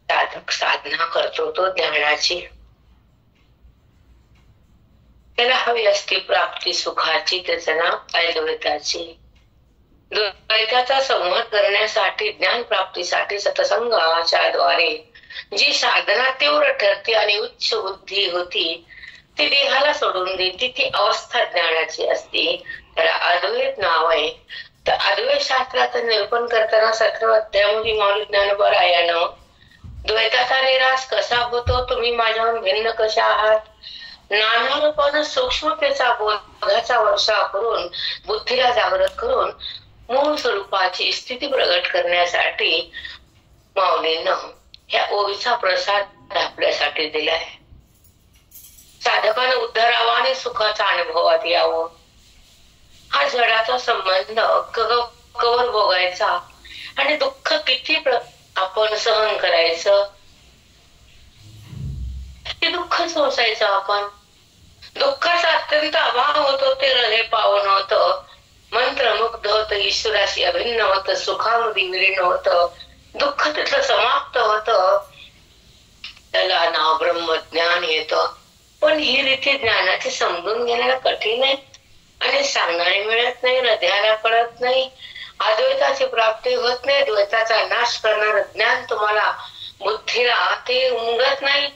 साधक साधना करतो तो ज्ञानाची, त्याला हवी असती प्राप्ती सुखाची, त्याचं नाव अद्वैताची. द्वैताचा संवाद करण्यासाठी, ज्ञान प्राप्तीसाठी सत्संगाच्या द्वारे जी साधना तीव्र ठरते आणि उच्च बुद्धी होती, ती देहाला सोडून देते, ती अवस्था ज्ञानाची असते. त्याला अद्वैत नाव आहे. तर अद्वैत शास्त्राचं निरूपण करताना 17 अध्यायामध्ये माऊली ज्ञानोबरायानं द्वैताचा निराश कसा होतो, तुम्ही माझ्याहून भिन्न कशा आहात, नाना रूपानं सूक्ष्मतेचा बोधाचा वर्षाव करून बुद्धीला जागृत करून मूळ स्वरूपाची स्थिती प्रगट करण्यासाठी माऊलीनं ह्या ओवीचा प्रसाद आपल्यासाठी दिलाय. साधकानं उद्धारावा आणि सुखाचा अनुभवात यावं. हा जडाचा संबंध कवर भोगायचा आणि दुःख किती आपण सहन करायचं, ते दुःख सोसायचं. आपण दुःखाचा अत्यंत अभाव होतो, ते हृदय पावन होतं, मंत्रमुग्ध होतं, ईश्वराशी अभिन्न होतं, सुखामध्ये विलीन होतं, दुःख तिथलं समाप्त होतं, त्याला नाव ब्रह्मज्ञान येतं. पण ही रीती ज्ञानाची समजून घेण्याला कठीण आहे आणि सांगणारे मिळत नाही, हृदयाला कळत नाही. अद्वैताची प्राप्ती होत नाही, द्वैताचा नाश करणार ज्ञान तुम्हाला बुद्धीला ते उमगत नाही,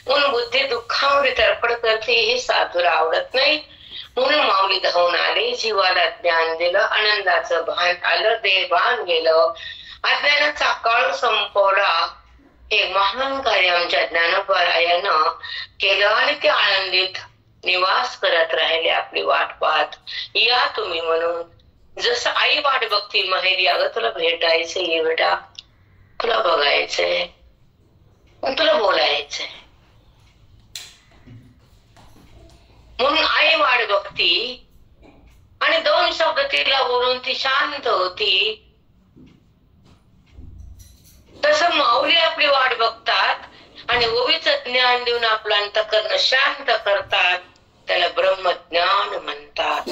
म्हणून बुद्धी दुःखामध्ये तडफड करते, हे साधूला आवडत नाही. म्हणून माऊली धावून आले, जीवाला ज्ञान दिलं, आनंदाचं भान आलं, देह भान गेलं, अज्ञानाचा काळ संपवला. हे महान कार्य आमच्या ज्ञानोबरायानं केलं आणि ते आनंदित निवास करत राहिले, आपली वाट पाहत. या तुम्ही म्हणून, जसं आई वाट बघती माहेरी, अगं तुला भेटायचंय, ये बेटा, तुला बघायचंय, तुला बोलायचंय, म्हणून आई वाट बघती आणि 2 शब्द तिला बोलून ती शांत होती. तसं माऊली आपली वाट बघतात आणि ओवीचं ज्ञान देऊन आपलं अंतःकरण शांत करतात, त्याला ब्रह्मज्ञान म्हणतात.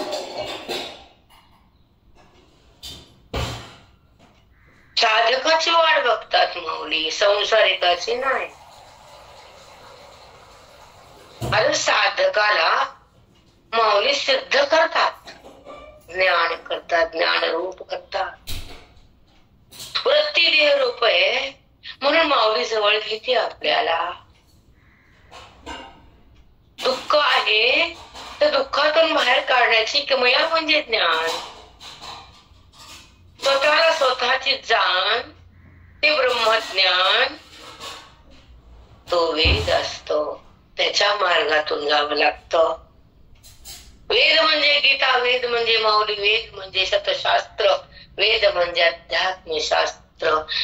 साधकाची वाट बघतात माऊली, संसारिकाची नाही. आणि साधकाला माऊली सिद्ध करतात, ज्ञान करतात, ज्ञान रूप करतात. वृत्ती देह रूप आहे म्हणून माऊली जवळ घेते आपल्याला. दुःख आहे तर दुःखातून बाहेर काढण्याची किमया म्हणजे ज्ञान. स्वतःला स्वतःची जाण ते ब्रह्मज्ञान, तो वेद असतो, त्याच्या मार्गातून जावं लागतं. वेद म्हणजे गीता, वेद म्हणजे माऊली, वेद म्हणजे सतशास्त्र, वेद म्हणजे अध्यात्मशास्त्र.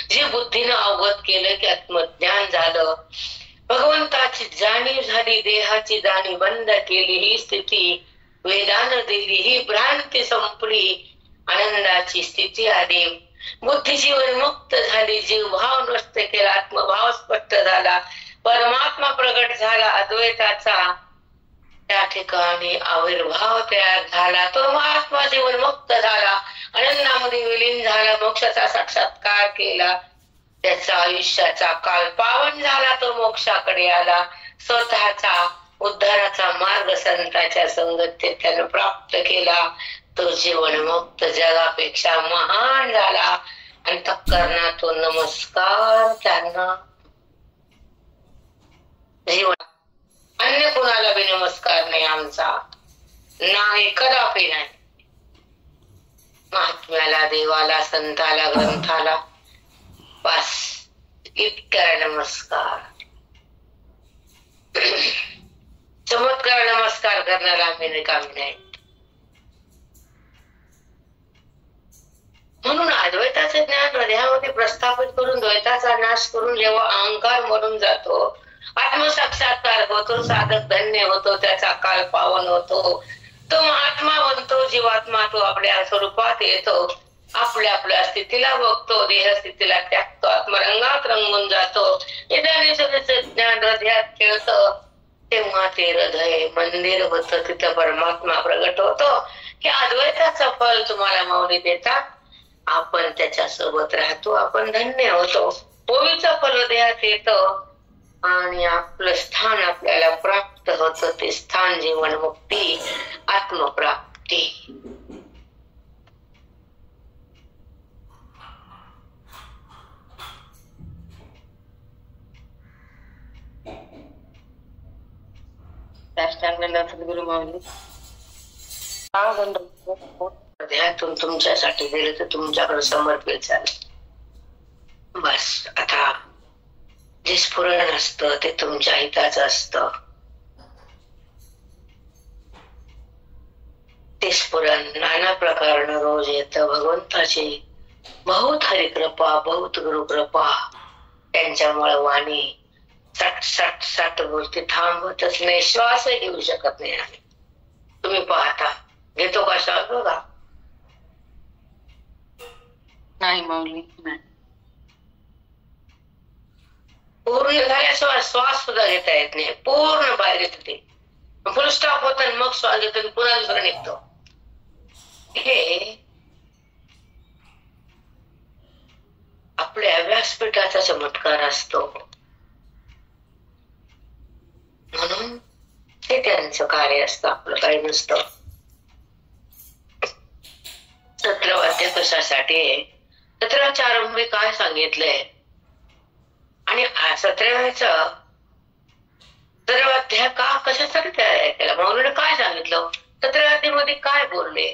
जे बुद्धीनं अवगत केलं की आत्मज्ञान झालं, भगवंताची जाणीव झाली, देहाची जाणीव बंद केली, ही स्थिती वेदानं दिली, ही भ्रांती संपली, आनंदाची स्थिती आली, बुद्धी जीवन मुक्त झाली, जीव भाव नष्ट केला, आत्मभाव स्पष्ट झाला, परमात्मा प्रगट झाला, अद्वैताचा त्या ठिकाणी आविर्भाव तयार झाला, तो महात्मा जीवन मुक्त झाला, आनंदामध्ये विलीन झाला, मोक्षाचा साक्षात्कार केला, त्याचा आयुष्याचा काल पावन झाला, तो मोक्षाकडे आला, स्वतःचा उद्धाराचा मार्ग संतांच्या संगतीत त्यानं प्राप्त केला, तो जीवन मुक्त जगापेक्षा महान झाला. आणि करना तो नमस्कार त्यांना. जीवन अन्य कोणाला बी नमस्कार नाही आमचा, नाही, कदापि नाही. महात्म्याला, देवाला, संताला, ग्रंथाला, बस इतका नमस्कार. चमत्कार नमस्कार करण्याला आम्ही रिकामी नाही. म्हणून अद्वैताचे ज्ञान हृदयामध्ये प्रस्थापित करून द्वैताचा नाश करून जेव्हा अहंकार मरून जातो, आत्मसाक्षात्कार होतो, साधक धन्य होतो, त्याचा काल पावन होतो, तो महात्मा बनतो, जीवात्मा तो आपल्या स्वरूपात येतो, आपल्या स्थितीला बघतो, देह स्थितीला त्यागतो, आत्मरंगात रंगून जातो, ज्ञान हृदयात खेळतं, तेव्हा ते हृदय मंदिर होतं, तिथं परमात्मा प्रगट होतो. हे अद्वैताचं फल तुम्हाला माऊली देतात. आपण त्याच्या सोबत राहतो, आपण धन्य होतो. ओवीचं फल देहात येतं आणि आपलं स्थान आपल्याला प्राप्त होतं. ते स्थान जीवनमुक्ती, आत्मप्राप्ती. सद्गुरु माऊली ध्यातून तुमच्यासाठी दिलं तर तुमच्याकडे समर्पित झालं. बस आता जे स्फुरण असतं ते तुमच्या हिताचं असतं. ते स्फुरण नाना प्रकारनं रोज येतं. भगवंताची बहुत हरिकृपा, बहुत गुरुकृपा. त्यांच्यामुळे वाणी सट सट सट बोलते, थांबतच नाही, श्वास घेऊ शकत नाही आम्ही. तुम्ही पाहता घेतो का श्वास? बघा नाही माऊली, नाही. पूर्ण झाल्याशिवाय श्वास सुद्धा घेता येत नाही. पूर्ण बाहेर येत ते फुल स्टॉप होत आणि मग श्वास घेतो, पुन्हा दुसरा निघतो. हे आपल्या व्यासपीठाचा चमत्कार असतो. म्हणून हे त्यांचं कार्य असतं, आपलं काही नसतं. 17 अध्याय कशासाठी? 17 आरंभी काय सांगितलंय आणि 17व्या अध्याय का कशासाठी तयार केला? म्हणून काय सांगितलं? 17 अध्यायामध्ये काय बोलले?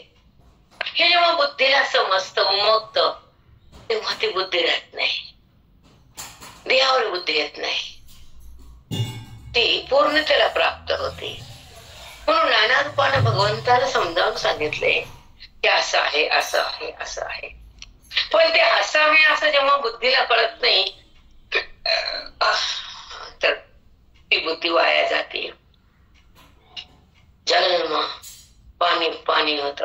हे जेव्हा बुद्धीला समजतं, उमगतं, तेव्हा ती बुद्धी राहत नाही, देहावर बुद्धी येत नाही, ती पूर्णतेला प्राप्त होते. म्हणून नाना रूपानं भगवंताला समजावून सांगितले की असं आहे, असं आहे, असं आहे. पण ते असं आहे असं जेव्हा बुद्धीला कळत नाही तर ती बुद्धी वाया जाते. जन्म पाणी पाणी होत,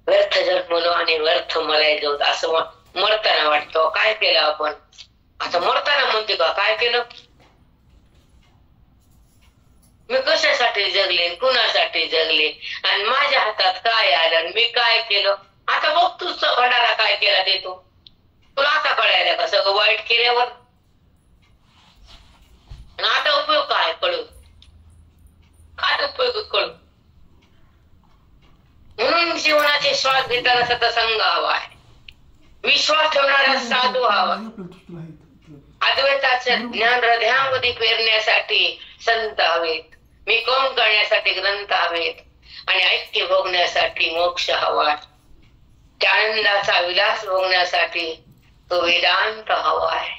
व्यर्थ जन्मलो आणि व्यर्थ मरायचं होत असं मरताना वाटतं. काय केलं आपण? आता मरताना म्हणते का काय केलं? मी कशासाठी जगले, कुणासाठी जगले आणि माझ्या हातात काय आलं, मी काय केलं? आता बघ तुझा भंडारा काय केला ते तुला आता कळायला का सगळं वाईट केल्यावर? आता उपयोग काय? कळू काय उपयोग कळू? म्हणून जीवनाचे श्वास घेताना सत्संग हवा आहे, विश्वास ठेवणारा साधू हवा, अद्वैताचं ज्ञान हृदयामध्ये पेरण्यासाठी संत हवेत, मी कोण करण्यासाठी ग्रंथ हवेत आणि ऐक्य भोगण्यासाठी मोक्ष हवा. त्या आनंदाचा विलास भोगण्यासाठी तो वेदांत हवा आहे.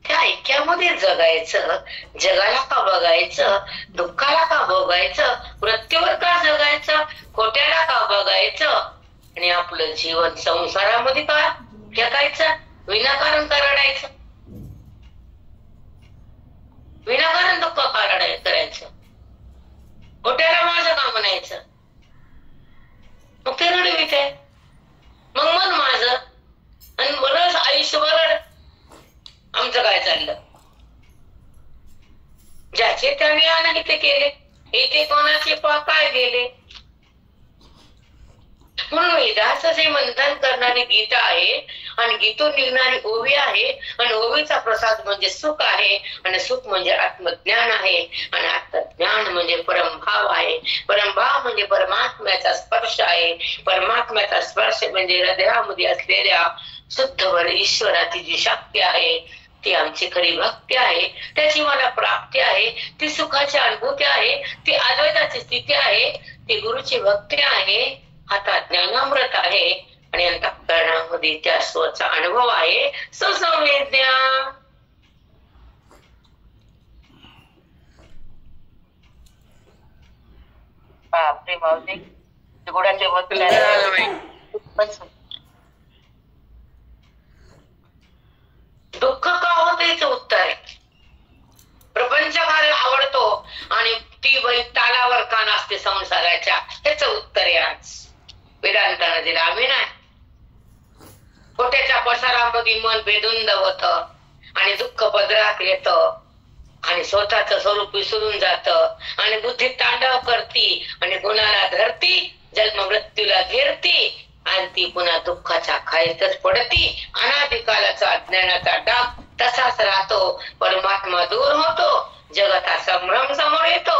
त्या ऐक्यामध्ये जगायचं, जगाला का बघायचं, दुःखाला का भोगायचं, मृत्यूवर का जगायचं, खोट्याला का बघायचं आणि आपलं जीवन संसारामध्ये का फेकायचं, विनाकारण का रडायचं, विनाकारण दुःख का करायचं, खोट्याला माझं का म्हणायचं? मग ते रडवीत आहे. मग मन माझं आणि बरंच आयुष्यभर आमचं काय चाललं? ज्याचे त्याने अनहिते केले, इथे कोणाचे काय गेले. म्हणून वेदाचं जे मंथन करणारी गीता आहे आणि गीतून निघणारी ओवी आहे आणि ओवीचा प्रसाद म्हणजे सुख आहे आणि सुख म्हणजे आत्मज्ञान आहे आणि आत्मज्ञान म्हणजे परमभाव आहे. परमभाव म्हणजे परमात्म्याचा स्पर्श आहे. परमात्म्याचा स्पर्श म्हणजे हृदयामध्ये असलेल्या शुद्धवर ईश्वराची जी शक्ती आहे ती आमची खरी भक्ती आहे. त्याची मला प्राप्ती आहे, ती सुखाची अनुभूती आहे, ती अद्वैताची स्थिती आहे, ती गुरुची भक्ती आहे, हातात ज्ञानामृत आहे आणि अंतःकरणामध्ये त्या स्वचा अनुभव आहे. सुसंवेद्या बापरे माऊली, गुडाचे दुःख का होते याचं उत्तर आहे. प्रपंच मला आवडतो आणि ती बाई तालावर का नसते संसाराच्या, त्याच उत्तर आहे आज वेदांतानं दिलं. आम्ही नाही. खोट्याच्या पसारामध्ये मन बेधुंद होत आणि दुःख पदरात येत आणि स्वतःच स्वरूप विसरून जात आणि बुद्धी तांडव करती आणि गुणाला धरती, जन्म मृत्यूला घेरती आणि ती पुन्हा दुःखाच्या खाईतच पडती. अनादिकालाचा अज्ञानाचा डाग तसाच राहतो. परमात्मा दूर होतो, जगता संभ्रम समोर येतो,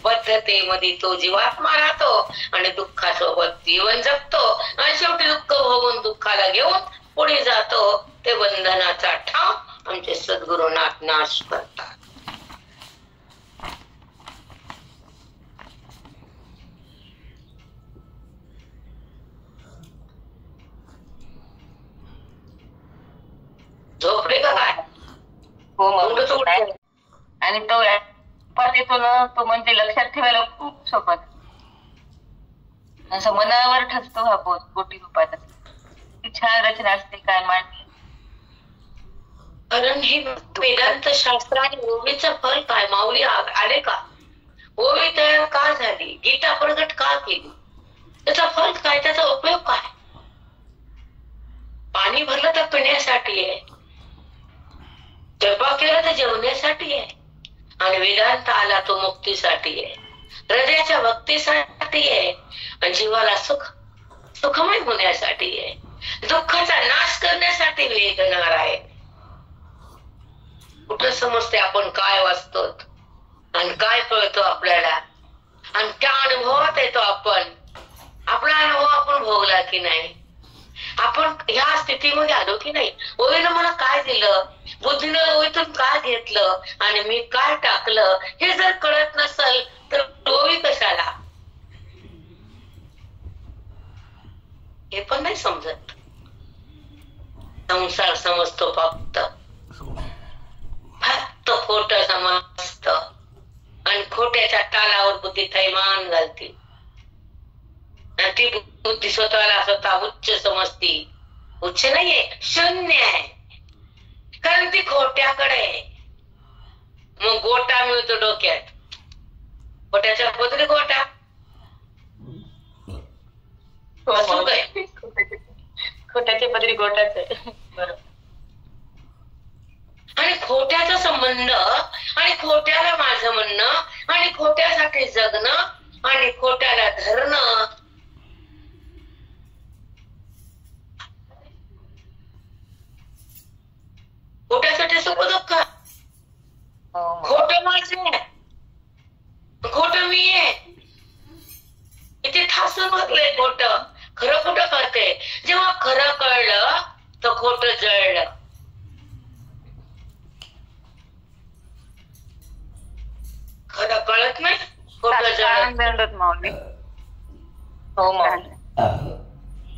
बद्धतेमध्ये तो जीवात्मा राहतो आणि दुःखासोबत जीवन जगतो आणि शेवटी दुःख भोगून दुःखाला घेऊन पुढे जातो. ते बंधनाचा ठाव आमचे सद्गुरुनाथ नाश करतात. झोपले का काय? हो माऊली. आणि तो येतो ना, तो म्हणजे लक्षात ठेवायला खूप सोपा, असं मनावर ठसतो हा कोटी रूपात. छान रचना असते काय मांडली. कारण हे वेदांत शास्त्र आणि ओवीचं फल काय माऊली आले का? ओवी तयार का झाली? गीता प्रगट का केली? त्याचा फल काय? त्याचा उपयोग काय? पाणी भरलं तर पिण्यासाठी आहे, स्वयंपाक केला तर जेवण्यासाठी आहे, आणि वेदांत आला तो मुक्तीसाठी आहे, हृदयाच्या भक्तीसाठी आहे, आणि जीवाला सुखमय होण्यासाठी आहे, दुःखाचा नाश करण्यासाठी वेदणार आहे. कुठं समजते आपण काय वाचतो आणि काय कळतो आपल्याला, आणि त्या अनुभवात येतो आपण. आपला अनुभव आपण भोगला की नाही, आपण ह्या स्थितीमध्ये आलो की नाही, ओवीनं मला काय दिलं, बुद्धीनं ओवीतून काय घेतलं आणि मी काय टाकलं, हे जर कळत नसेल तर ओवी कशाला? हे पण नाही समजत. संसार समजतो फक्त खोट समजत, आणि खोट्याच्या तालावर बुद्धी थैमान घालते, आणि ती बुद्धी स्वतः उच्च समजती. उच्च नाहीये, शून्य आहे, कारण ती खोट्याकडे आहे. मग गोटा मिळतो डोक्यात, खोट्याच्या बदली गोटा. खोट्याच्या बदली गोटाच आहे. बरोबर. आणि खोट्याचा संबंध, आणि खोट्याला माझं म्हणणं, आणि खोट्यासाठी जगणं, आणि खोट्याला धरणं, खोट्यासाठी सुख दुःख. खोट माझे, खोट मी आहे, इथे ठासून बसले खोट. खरं खोटं कळते. जेव्हा खरं कळलं तर खोट जळलं. खरं कळत नाही, खोटं जळत. माऊली हो माऊली.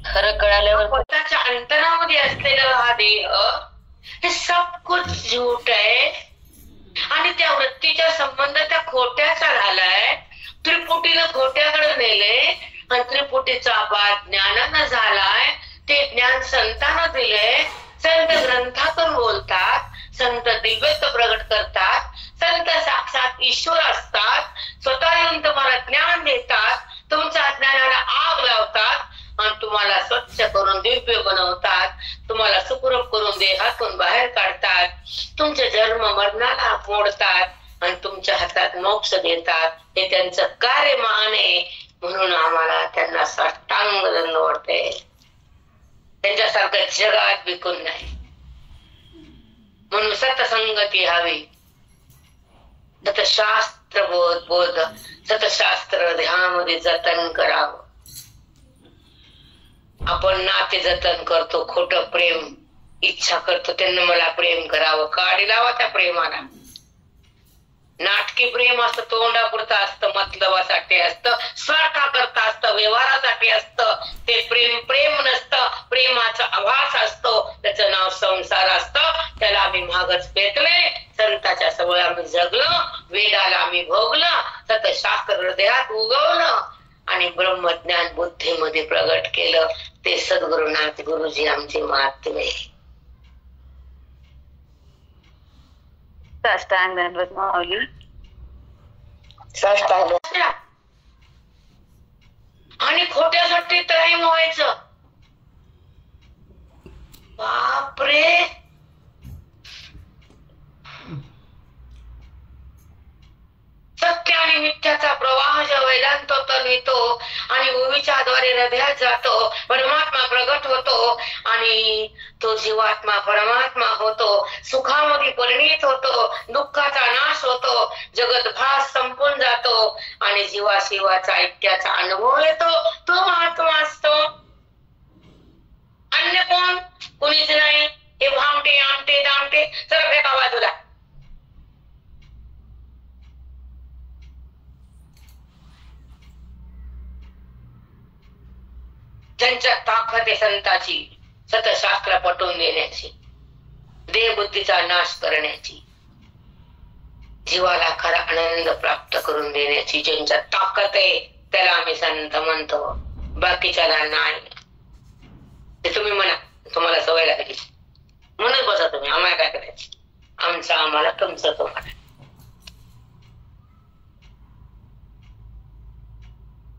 खरं कळाल्यावर पोटाच्या अंतरामध्ये असलेला हा देह हे सब कुछ झूठ आहे, आणि त्या वृत्तीचा संबंध त्या खोट्याचा झालाय. त्रिपुटीला खोट्याकडे नेले, आणि त्रिपुटीचा आबाद ज्ञानानं झालाय. ते ज्ञान संतांना दिले. संत ग्रंथातून बोलतात, संत दिव्यत्व प्रगट करतात, संत साक्षात ईश्वर असतात. स्वतः येऊन तुम्हाला ज्ञान देतात, तुमच्या ज्ञानाला आग लावतात, आणि तुम्हाला स्वच्छ करून दिव्य बनवतात, तुम्हाला सुखरूप करून देहातून बाहेर काढतात, तुमचे जन्म मरणाला मोडतात, आणि तुमच्या हातात मोक्ष देतात. हे त्यांचं कार्य महान आहे, म्हणून आम्हाला त्यांना साष्टांग दंडवत वाटते. त्यांच्यासारखं जगात विकून नाही. म्हणून सतसंगती हवी, सतशास्त्र बोध, सतशास्त्र ध्यानामध्ये जतन करावं. आपण नाते जतन करतो, खोटं प्रेम इच्छा करतो, त्यांना मला प्रेम करावं. काडी लावा त्या प्रेमाला. नाटकी प्रेम असतं, तोंडापुरतं असतं, मतलबासाठी असतं, स्वार्था करता असतं, व्यवहारासाठी असतं. ते प्रेम प्रेम नसतं, प्रेमाचा आभास असतो. त्याचं नाव संसार असतं. त्याला आम्ही मागच पेटले, संताच्या सवय आम्ही जगलो, वेदाला आम्ही भोगलं, सतशास्त्र हृदयात उगवलं, आणि ब्रह्मज्ञान बुद्धीमध्ये प्रगट केलं. ते सद्गुरुनाथ गुरुजी आमचे महात्मे. साष्टांग दंडवत माऊली. साष्टांग. आणि खोट्यासाठी त्राईम व्हायचं. बापरे, सत्य आणि मिथ्याचा प्रवाह ज्या वेदांत तन्वितो आणि ओवीच्या द्वारे हृदयात जातो, परमात्मा प्रगट होतो आणि तो जीवात्मा परमात्मा होतो, सुखामध्ये परिणित होतो, दुःखाचा नाश होतो, जगतभास संपून जातो आणि जीवाशिवाचा ऐक्याचा अनुभव येतो. तो महात्मा असतो. अन्य कोण? कुणीच नाही. हे भामटे आमटे दामटे सर्व एका बाजूला. ज्यांच्या ताकद आहे संताची, सतशास्त्र पटवून देण्याची, देहबुद्धीचा नाश करण्याची, जीवाला खरा आनंद प्राप्त करून देण्याची ज्यांच्या ताकद आहे त्याला आम्ही संत म्हणतो, बाकीच्याला नाही. ते तुम्ही म्हणा, तुम्हाला सवय लागली म्हणून बसा तुम्ही, आम्हाला काय करायचं? आमचं आम्हाला, तुमचं तुम्हाला.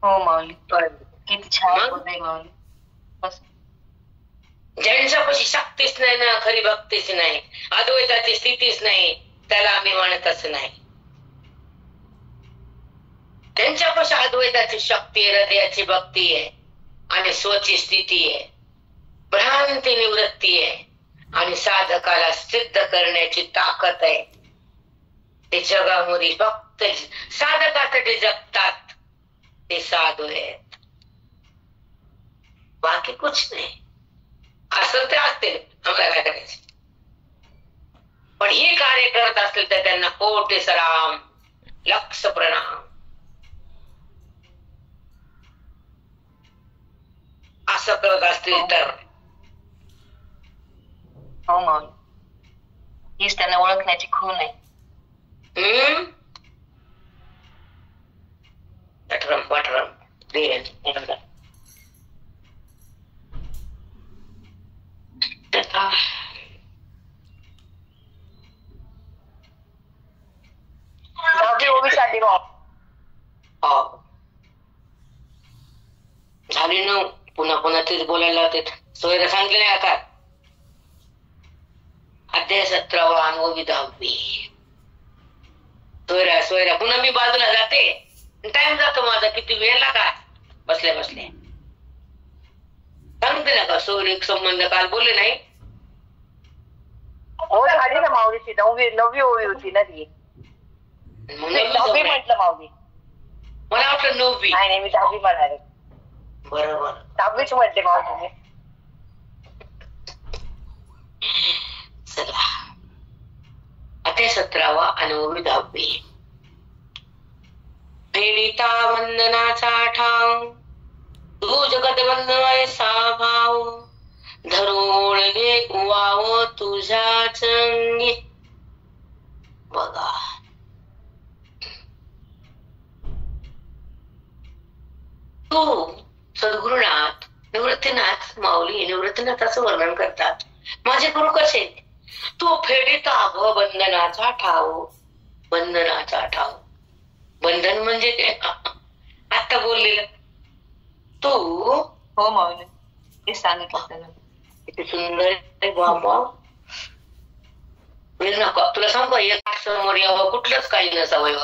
हो माऊली, किती छान बोलते माऊली. ज्यांच्यापाशी शक्तीच नाही ना, खरी भक्तीच नाही, अद्वैताची स्थितीच नाही, त्याला आम्ही म्हणतच नाही. त्यांच्यापाशी अद्वैताची शक्ती आहे, हृदयाची भक्ती आहे आणि स्वची स्थिती आहे, भ्रांती निवृत्ती आहे आणि साधकाला सिद्ध करण्याची ताकद आहे. ते जगामध्ये फक्त साधकासाठी जगतात, ते साधू आहेत, बाकी कुछ नाही. असं ते असतील, आम्हाला काय करायचं? पण हे कार्य करत असतील तर त्यांना कोटी सलाम, लक्ष प्रणाम. असं करत असतील तर हो माऊली, हीच त्यांना ओळखण्याची खूण आहे. पटरम पटरम झाली ना. पुन्हा पुन्हा तेच बोलायला होते. सोयरा सांगितले नाही आता. अध्याय 17 अनुभवी 10वी. सोयरा सोयरा पुन्हा मी बाजूला जाते, टाइम जातो माझा. किती वेळ लागा बसल्या बसल्या. सांगते ना का सोयरीक संबंध काल बोलले नाही. हो झाली ना माऊलीची 9वी ओळी होती ना ती. 10वी म्हटलं माऊली. मला वाटलं 9वी. नाही मी 10वी म्हणाले. बरोबर 10वीच म्हटले माऊली. चला अध्याय 17 अनुभवी 10वी. फेडिता वंदनाचा ठाव, तू जगत वंदनाचा भाव, धरून घे वाव तुझ्या चंगी. बघा तू सद्गुरुनाथ निवृत्तीनाथ माऊली निवृत्तीनाथाचं वर्णन करतात. माझे गुरु कसे? तू फेडिता व बंधनाचा ठाव. बंधनाचा ठाव, बंधन म्हणजे आता बोललेलं तू. हो माऊली ते सांगितलं त्याला. किती सुंदर आहे बाबा. नको तुला सांगू एक समोर यावं, कुठलंच काही नसावं.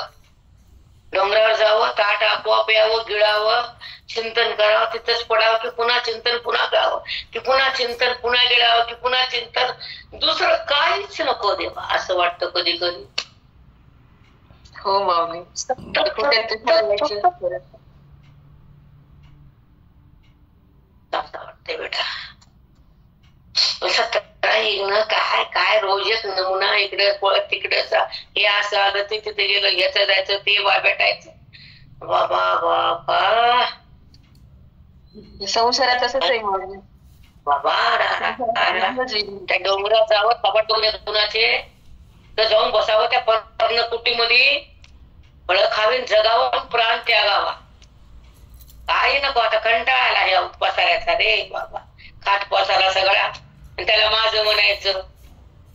डोंगरावर जावं, ताट आपोआप यावं, गिळावं, चिंतन करावं, तिथंच पडावं की पुन्हा चिंतन पुन्हा करावं, की पुन्हा चिंतन पुन्हा गिळावं, की पुन्हा चिंतन. दुसरं काहीच नको देवा असं वाटतं कधी कधी. हो माऊली वाटते बेटा. काय काय रोज एक नमुना, इकडे पळत तिकडे हे असं आलं ते तिथे गेलं, ह्याचं जायचं ते भेटायचं. बाबा बाबा संसारात तसंच आहे माऊली. बाबा त्या डोंगरात जावं, कपाट डोंगरात कुणाचे तर जाऊन बसावं त्या पर्णकुटीमध्ये, फळं खावीन जगावं, प्राण त्यागावा. काही नको आता, कंटाळा आला ह्या पसाऱ्याचा रे बाबा. खाट पसारा सगळा, त्याला माझं म्हणायचं.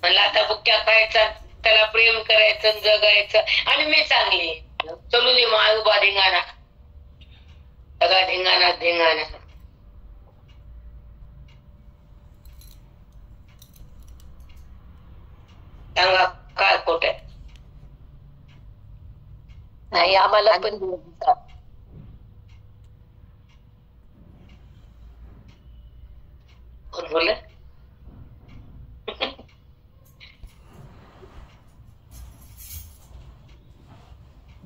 म्हणलं आता बुक्क्या खायचा, त्याला प्रेम करायचं, जगायचं आणि मी चांगली. चलू दे माय उभा धिंगाणा, सगळा धिंगाणा धिंगाणा. सांगा काय खोट आहे? नाही आम्हाला पण बोल.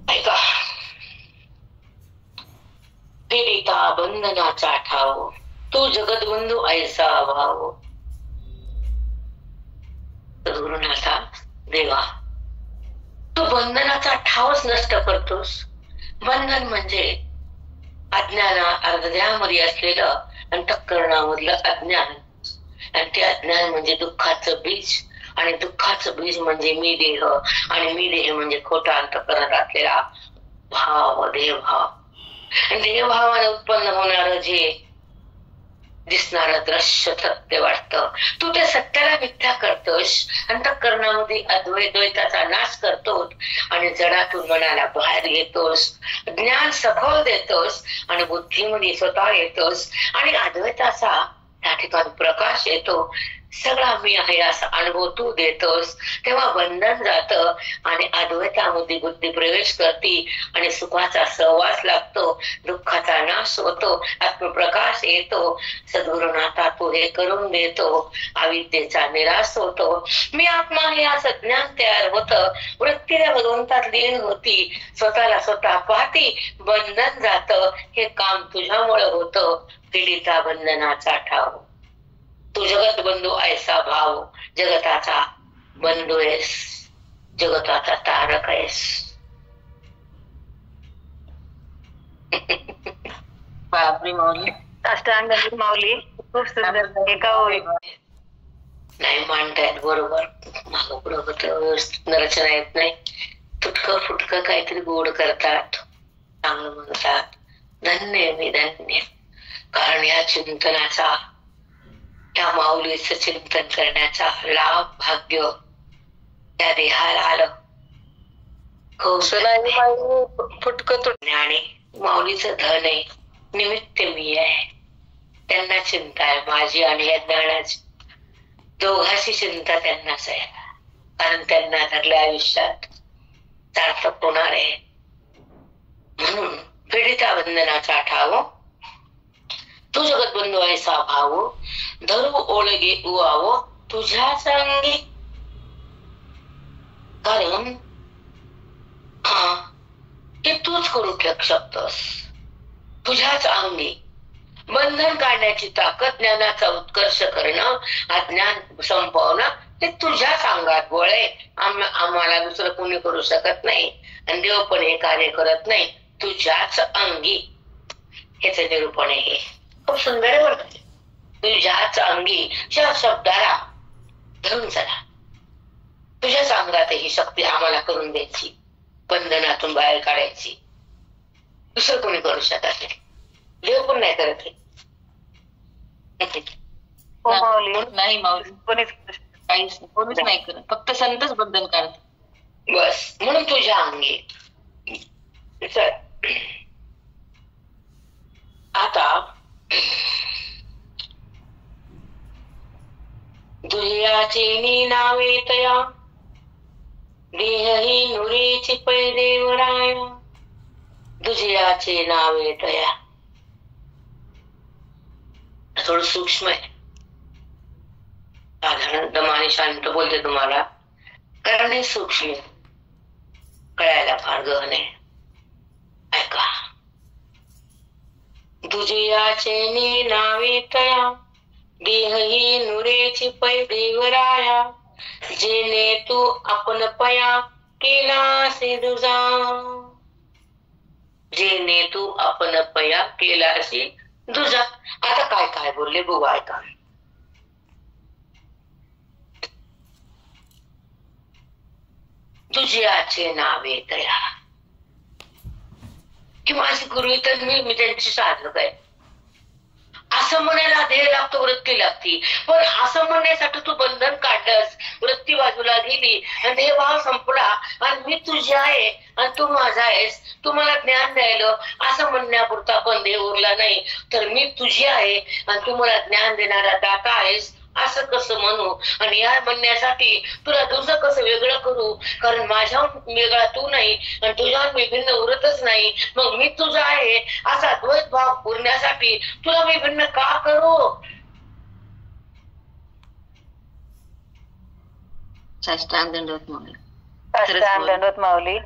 ऐका, पीडिता बंधनाचा ठाव, तू जगतबंधू ऐसा भाव. सद्गुरुनाथा देवा, तू बंधनाचा ठावच नष्ट करतोस. बंधन म्हणजे अर्ध्यामध्ये असलेलं अंतःकरणामधलं अज्ञान, आणि ते अज्ञान म्हणजे दुःखाचं बीज, आणि दुःखाचं बीज म्हणजे मी देह, आणि मी देह म्हणजे खोटा अंतःकरणात असलेला भाव, देहभाव. आणि देहभावाने उत्पन्न होणार जे दिसणारं दृश्य सत्य वाटतं, तू त्या सत्याला मिथ्या करतोस. अंतःकरणामध्ये द्वैताचा नाश करतोस आणि जडातून मनाला बाहेर घेतोस, ज्ञान सखोल देतोस आणि बुद्धीमध्ये स्वतः येतोस आणि अद्वैताचा त्या ठिकाणी प्रकाश येतो. सगळा मी आहे असा अनुभव तू देतोस. तेव्हा बंधन जातं आणि अद्वैतामध्ये बुद्धी प्रवेश करते आणि सुखाचा सहवास लागतो, दुःखाचा नाश होतो, आत्मप्रकाश येतो. सद्गुरुनाथा तू हे करून देतो. अविद्येचा निराश होतो. मी आत्मा हे असं ज्ञान तयार होतं. वृत्तीला भगवंतात लीन होती, स्वतःला स्वतः पाहती, बंधन जातं. हे काम तुझ्यामुळे होतं. पीडिता बंधनाचा ठाव, तू जगत बंधू ऐसा भाव. जगताचा बंधू आहेस, जगताचा तारक आहेस. बापरे माऊली, अष्टांग माऊली खूप सुंदर. एका नाही मांडतायत बरोबर, मागं पुढं होतं, व्यवस्थित रचना येत नाही. तुटकं फुटकं काहीतरी गोड करतात, चांगलं म्हणतात. धन्य मी धन्य, कारण या चिंतनाचा, त्या माऊलीचं चिंतन करण्याचा लाभ भाग्य त्या देहाला आलं. फुटकं आणि माऊलीचं धन आहे, निमित्त मी आहे. त्यांना चिंता आहे माझी आणि या ज्ञानाची, दोघांची चिंता त्यांनाच आहे, कारण त्यांना धरल्या आयुष्यात सार्थक होणार आहे. म्हणून पीडिता बंधनाचा ठाव, तू जगतबंधू ऐसा भाव. धरू ओळगे उआवो तुझ्या संगी, कारण हे तूच करू शकतोस. तुझ्याच अंगी बंधन काढण्याची ताकद, ज्ञानाचा उत्कर्ष करणं, अज्ञान संपवणं, हे तुझ्याच अंगात बळ आहे. आम्हाला दुसरं कोणी करू शकत नाही आणि देव पण हे कार्य करत नाही. तुझ्याच अंगी, हेच निरूपण आहे. खूप सुंदर आहे बरं. तुझ्याच अंगी या शब्दाला धरून चला. तुझ्याच अंगात ही शक्ती आम्हाला करून द्यायची, बंधनातून बाहेर काढायची. दुसरं कोणी करू शकत नाही, देव पण नाही करत. नाही माऊली, काहीच कोणीच नाही करत, फक्त संतच बंधन काढत. बस, म्हणून तुझ्या अंगी. आता दुर्याचे नावे तया, देह ही नुरीची पै देवराया. दुजयाचे नावे तया, थोडं सूक्ष्म आहे, साधारण दमाने शांत बोलते तुम्हाला, कारण हे सूक्ष्म कळायला फार गहन आहे. ऐका, दुजयाचे नावे तया, देह ही नुरेची पै देवराया. जेने तू आपण पया केलासी दुजा, जेने तू आपण पया केलासी दुजा. आता काय काय बोलले बघू, ऐका. तुझ्याचे नावे तया, की माझी गुरु तर मी त्यांची साधक आहे असं म्हणायला देह लागतो, वृत्ती लागती. पण असं म्हणण्यासाठी तू बंधन काढलंस, वृत्ती बाजूला गेली आणि देहभाव संपला आणि मी तुझी आहे आणि तू माझा आहेस, तू मला ज्ञान द्यायला असं म्हणण्यापुरता पण देह उरला नाही. तर मी तुझी आहे आणि तू मला ज्ञान देणारा दाता आहेस असं कसं म्हणू, आणि या म्हणण्यासाठी तुला तुझं कसं वेगळं करू, कारण माझ्याहून वेगळा तू नाही आणि तुझ्याहून मी भिन्न उरतच नाही. मग मी तुझा आहे असा द्वैत भाव पुरण्यासाठी तुला मी भिन्न का करू. साष्टांग दंडवत माऊली. साष्टांग दंडवत माऊली.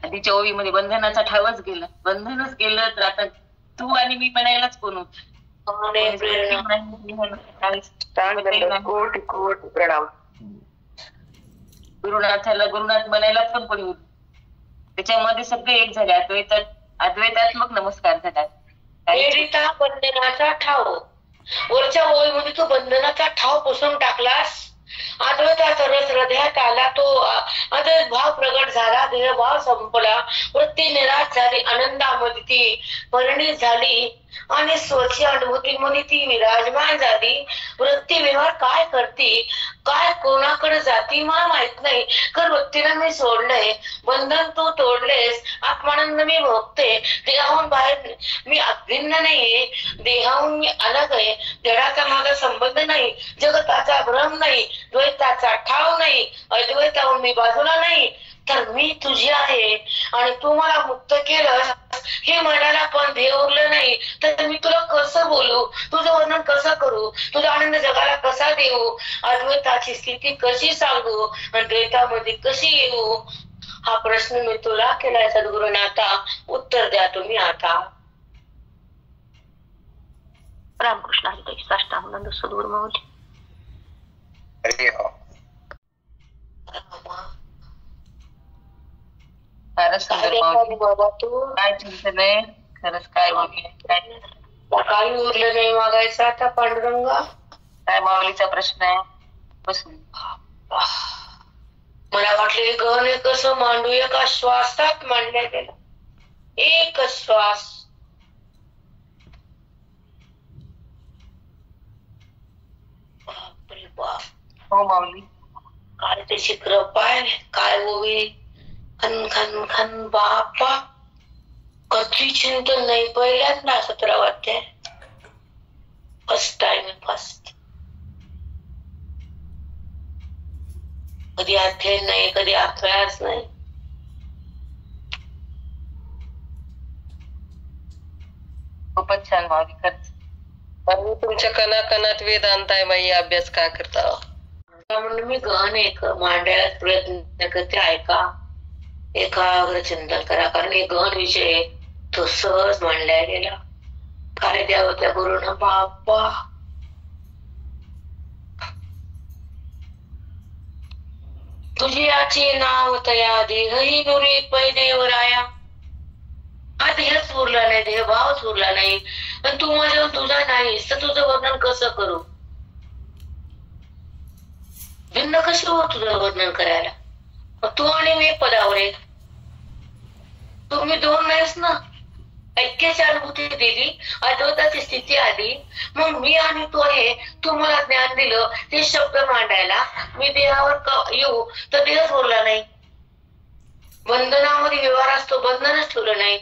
तिच्या ओवीमध्ये बंधनाचा ठावच गेला. बंधनच गेलं तर आता तू आणि मी म्हणायलाच कोण होत. कोटी कोटी प्रणाम. गुरुनाथाला गुरुनाथ म्हणायला पण कोणी होत. त्याच्यामध्ये सगळे एक झाले. अद्वैतात्मक नमस्कार झाला. बंधनाचा ठाव वरच्या ओळीमध्ये तू बंधनाचा ठाव पुसून टाकलास. अद्वैताचा रस हृदयात आला. तो अद्वैत भाव प्रगट झाला. देहभाव संपला. वृत्ती निराश झाली. आनंदामध्ये ती परिणित झाली आणि स्वची अनुभूतीमध्ये ती विराजमान झाली. वृत्ती व्यवहार काय करते, काय कोणाकडे जाती मला माहित नाही. कारण वृत्तीला मी सोडलंय. बंधन तू तोडलेस. आत्मानंद मी भोगते. देहाहून बाहेर मी अभिन्न नाहीये. देहाहून मी अलग आहे. जडाचा माझा संबंध नाही. जगताचा भ्रम नाही. द्वैताचा ठाव नाही. अद्वैताहून मी बाजूला नाही. तर मी तुझी आहे आणि तू मला मुक्त केलं हे म्हणायला पण ध्येय उरलं नाही. तर मी तुला कसं बोलू, तुझं वर्णन कसं करू, तुझा आनंद जगाला कसा देऊ, अद्वैताची स्थिती कशी सांगू, द्वैतामध्ये कशी येऊ, हा प्रश्न मी तुला केलाय सद्गुरुनाथा. उत्तर द्या तुम्ही आता. रामकृष्ण हरी. साष्टांग दंडवत सद्गुरु माऊली. फारच सुंदर माऊली. बाबा तू काय चिंतन आहे. खरंच काय काही उरलं नाही मागायचं आता पांडुरंगा. काय माऊलीचा प्रश्न आहे. बसून मला वाटले गहन हे कसं मांडू. एका श्वासात मांडल्या गेला. एक श्वास. बापरे बाप. हो माऊली. काय त्याची कृपा आहे. काय ओवी. खन खन खन बापा. कधी चिंतन नाही. पहिल्यांदा 17 वाजते. First time. फर्स्ट. कधी अध्ययन नाही. कधी अभ्यास नाही. खूपच छान माऊली. खरंच आणि तुमच्या कणाकणात वेदांत आहे बाई. अभ्यास का करता. म्हणून मी गहन एक मांडायला प्रयत्न करते. ऐका. एकाग्र चिंतन करा. कारण एक गहन विषय तो सहज मांडला गेला. काय द्यावं त्या गुरुना बाप्पा. तुझी याची नाव तया देहही नुरी पैदेवराया. हा देहच उरला नाही. देह भावच उरला नाही. पण तू माझ्या तुझा नाहीस तर तुझं वर्णन कसं करू. भिन्न कशी हो तुझं वर्णन करायला. तू आणि मी पदावर आहे. तुम्ही दोन नाहीस ना. ऐक्याची अनुभूती दिली. अद्वैताची स्थिती आली. मग मी आणि तू आहे. तू मला ज्ञान दिलं. ते शब्द मांडायला मी देहावर येऊ तर देहच उरला नाही. बंधनामध्ये व्यवहार असतो. बंधनच ठेवलं नाही.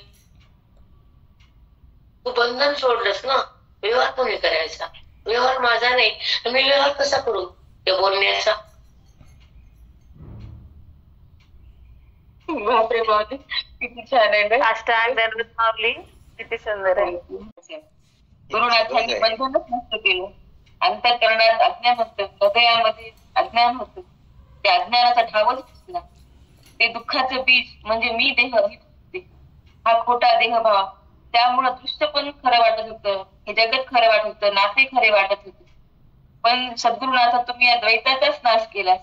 तू बंधन सोडलंस ना. व्यवहार कोणी करायचा. व्यवहार माझा नाही. मी व्यवहार कसा करू ते बोलण्याचा. बापरे माऊली. किती छान आहे. साष्टांग दंडवत माऊली. किती सुंदर आहे. गुरुनाथांनी बंधनच नसतं केलं. अंतःकरणात अज्ञान होतं. हृदयामध्ये अज्ञान होतं. त्या अज्ञानाचा ठावच दिसला. ते दुःखाचं बीज म्हणजे मी देह हा खोटा देहभाव. त्यामुळं दृश्य पण खरं वाटत होतं. हे जगत खरं वाटत होतं. नाते खरे वाटत होते. पण सद्गुरुनाथा तुम्ही या द्वैताचाच नाश केला.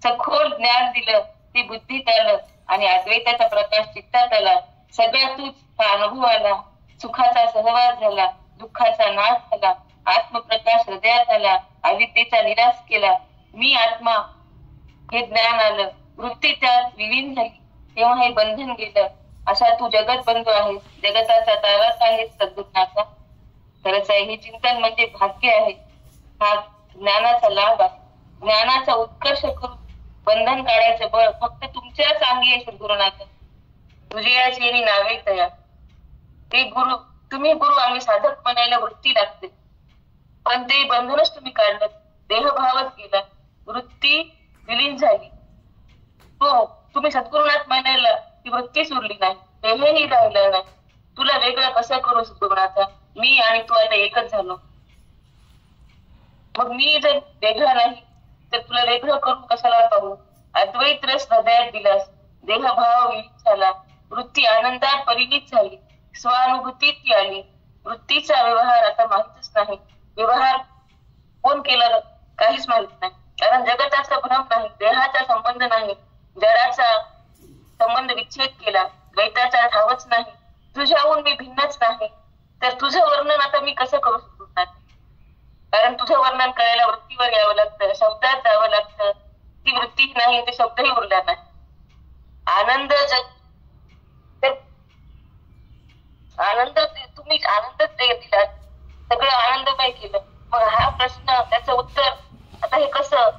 सखोल ज्ञान दिलं. ते बुद्धीत आलं आणि अद्वैताचा प्रकाश चित्तात आला. सगळ्यातूच हा अनुभव आला. सुखाचा सहवास झाला. दुःखाचा नाश झाला. आत्मप्रकाश हृदयात आला. अविद्येचा निराश केला. मी आत्मा हे ज्ञान आलं. वृत्ती त्यात विलीन झाली. तेव्हा हे बंधन गेलं. असा तू जगत बंधू आहेस. जगताचा ताराच आहेस सद्गुरुनाथा. खरंच आहे. हे चिंतन म्हणजे भाग्य आहे. हा ज्ञानाचा लाभ आहे. ज्ञानाचा उत्कर्ष करून बंधन काढायचं बळ फक्त तुमच्याच अंगी आहे सद्गुरुनाथ. तुझ्याची नावे तया. ते गुरु तुम्ही गुरु आम्ही साधक म्हणायला वृत्ती लागते. पण ते बंधनच तुम्ही काढलं. देहभावच गेला. वृत्ती विलीन झाली. हो तुम्ही सद्गुरुनाथ म्हणायला ती वृत्तीच उरली नाही. देहही राहिलं नाही. तुला वेगळं कसं करू सद्गुरुनाथा. मी आणि तू आता एकच झालो. मग मी जर वेगळा नाही तर तुला वेगळं करून कशाला पाहू. अद्वैत रस हृदयात दिलास, देहभाव विलीन झाला, वृत्ती आनंदात परिणित झाली, स्वानुभूतीत ती आली. वृत्तीचा व्यवहार आता माहितच नाही. व्यवहार कोण केला काहीच माहित नाही. कारण जगताचा भ्रम नाही, देहाचा संबंध नाही, जडाचा संबंध विच्छेद केला, द्वैताचा ठावच नाही. तुझ्याहून मी भिन्नच नाही, तर तुझं वर्णन आता मी कसं करू शकणार. कारण तुझं वर्णन करायला वृत्तीवर यावं लागतं, शब्दात जावं लागतं. ती वृत्ती नाही, ते शब्दही उरला नाही. आनंद तुम्ही आनंद दिला, सगळं आनंदमय केलं. मग हा प्रश्न, त्याचं उत्तर आता हे कसं,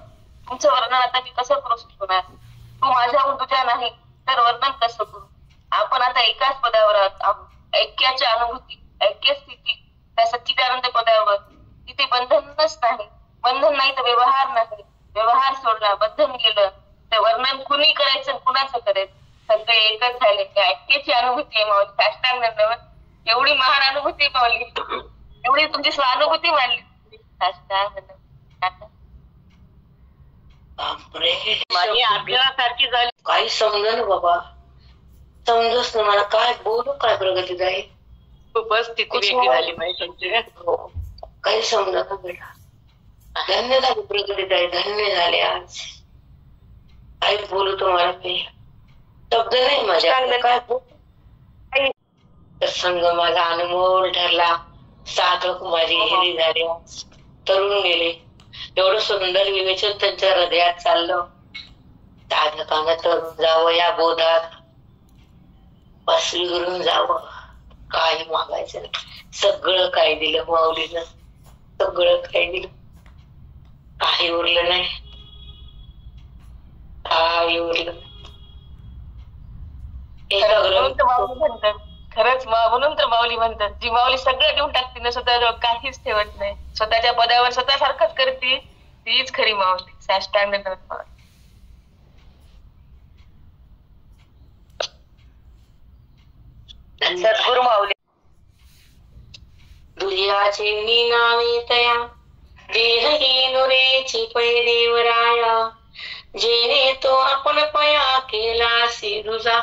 तुमचं वर्णन आता मी कसं करू शकणार. तू माझ्याहून तुझ्या नाही, तर वर्णन कसं करू. आपण आता एकाच पदावर आहोत. ऐक्याच्या अनुभूती, ऐक्य स्थिती, त्या सच्चिदानंद पदावर. तिथे बंधनच नाही. बंधन नाही तर व्यवहार नाही. व्यवहार सोडला, बंधन गेलं, तर वर्णन कुणी करायचं, कुणाचं करायचं, सगळे एकच झाले. त्या ऐक्याची अनुभूती आहे माऊली. साष्टांगावर एवढी महान अनुभूती माऊली, एवढी तुमची स्वानुभूती मानली. आपल्यासारखी झाली, काही समजा ना बाबा, समजच ना मला. काय बोलू, काय प्रगती जाईल, उपस्थिती वेगळी झाली पाहिजे. काही समजा ना बेटा. धन्य झाली प्रगती जाईल, धन्य झाले. आज काय बोलू तुम्हाला, ते शब्द नाही माझ्या. काय बोल, संघ माझा अनमोल ठरला. साधक माझी हिरी झाले, तरुण गेले. एवढं सुंदर विवेचन त्यांच्या हृदयात चाललं. साधकानं तरुण जावं या बोधात, पसरून जावं, काही मागायचं नाही. सगळं काय दिलं माऊलीनं, सगळं काय दिलं, काही उरलं नाही, काही उरलं. खरंच म्हणून तर माऊली म्हणतात, जी माऊली सगळं देऊन टाकते ना, स्वतःजवळ काहीच ठेवत नाही, स्वतःच्या पदावर स्वतःसारखंच करते, तीच खरी माऊली. साष्टांग माऊली. सद्गुरु माऊली. दुर्याचे नावे तया, देहही नुरेची पै देवराया, जेने तो आपण पया केला सिरुजा.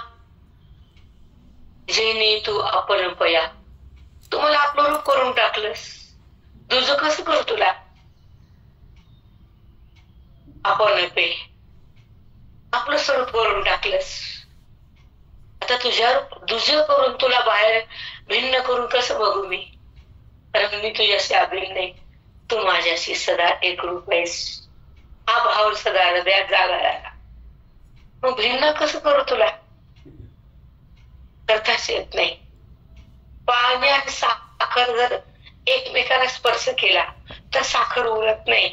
जेने तू आपण पया, तू मला आपलं रूप करून टाकलंस. तुझं कसं करू तुला, आपण पे आपलं स्वरूप करून टाकलंस. आता तुझं करून तुला बाहेर भिन्न करून कसं बघू मी. कारण मी तुझ्याशी अभिन्न नाही, तू माझ्याशी सदा एक रूप आहेस. हा भाव सदा हृदयात जागा राहिला. मग भिन्न कसं करू तुला, करताच येत नाही. पाणी आणि साखर जर एकमेकाला स्पर्श केला तर साखर उरत नाही.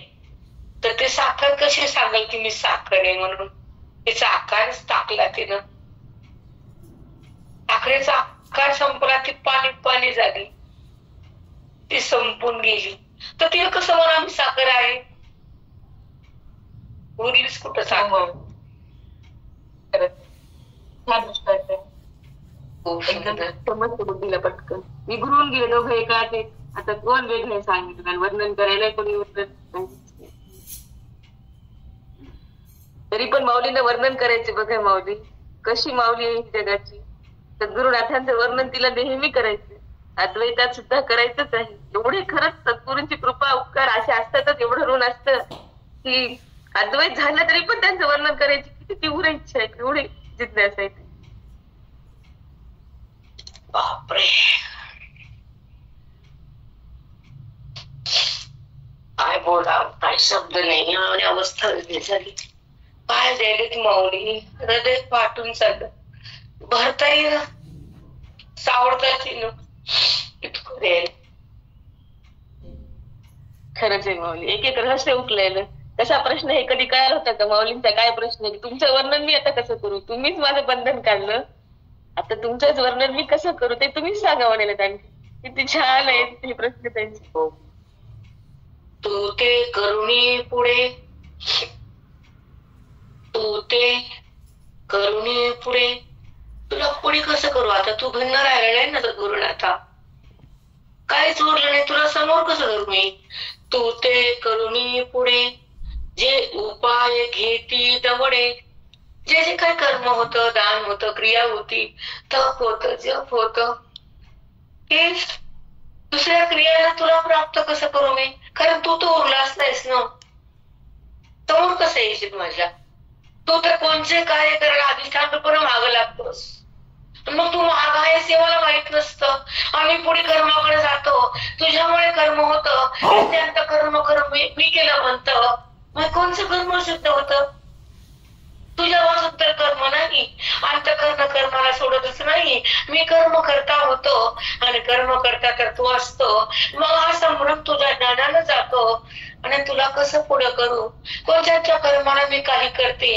तर ते साखर कशी सांगेल की मी साखर आहे म्हणून. तिचा आकारच टाकला तिनं. साखरेचा आकार संपला, ती पाणी पाणी झाली, ती संपून गेली. तर तिला कसं म्हणा मी साखर आहे. उरलीच कुठं साखर. समजतं बुद्धीला पटकन. विघरून गेले दोघं एकाच एक. आता कोण वेगळे सांगितलं, वर्णन करायला कोणी उरत नाही. तरी पण माऊलीनं वर्णन करायचे बघा. माऊली कशी माऊली आहे जगाची. सद्गुरुनाथांचं वर्णन तिला नेहमी करायचं, अद्वैतात सुद्धा करायचंच आहे. एवढे खरंच सद्गुरूंची कृपा उपकार असे असतातच. एवढं ऋण असतं की अद्वैत झालं तरी पण त्यांचं वर्णन करायची किती तीव्र इच्छा आहे, एवढी जिज्ञासा आहे. बापरे, काय बोलावं, काय शब्द नाही. आणि अवस्था वेगळी झाली. काय द्यायलेत माऊली, हृदय फाटून चाललं. भरता येईल, सावडताच येईल, इतकं द्यायला. खरंच आहे माऊली. एक एक रहस्य उठलेलं. कसा प्रश्न हे कधी कळाला होता का माऊलींचा, काय प्रश्न आहे. तुमचं वर्णन मी आता कसं करू, तुम्हीच माझं बंधन काढलं, आता तुमचंच वर्णन मी कसं करू ते तुम्हीच सांगा म्हणाले. त्यांनी किती छान आहे हे प्रश्न त्यांचे. तू ते करुणी पुढे, तू ते करुणी पुढे, तुला पुढे कसं करू. आता तू भिन्न राहिला नाही ना सद्गुरुनाथा, काहीच उरलं नाही. तुला समोर कसं धरू मी. तू ते करुणी पुढे, जे उपाय घेती दवडे, जे जे काही कर्म होतं, दान होतं, क्रिया होती, तप होतं, जप होतं, हे दुसऱ्या क्रियाला तुला प्राप्त कसं करू मी? कारण तू तर उरलाच नाहीस ना. समोर कसं येशील माझ्या? तू तर कोणते कार्य करायला अधिष्ठानपणे मागं लागतोस. मग तू माग आहेस हे मला माहित नसतं. आम्ही पुढे कर्माकडे जातो, तुझ्यामुळे कर्म होतं, त्यात कर्म मी केलं म्हणतं. मग कोणचं कर्म सिद्ध होतं? तुझ्या वाचून तर कर्म नाही. अंतःकरण कर्माला सोडतच नाही. मी कर्म करता होतो आणि कर्म करता तर तू असतो. मग हा संभ्रम तुझ्या ज्ञानाला जातो आणि तुला कसं पुढे करू? कोणत्या कर्माला मी काही करते,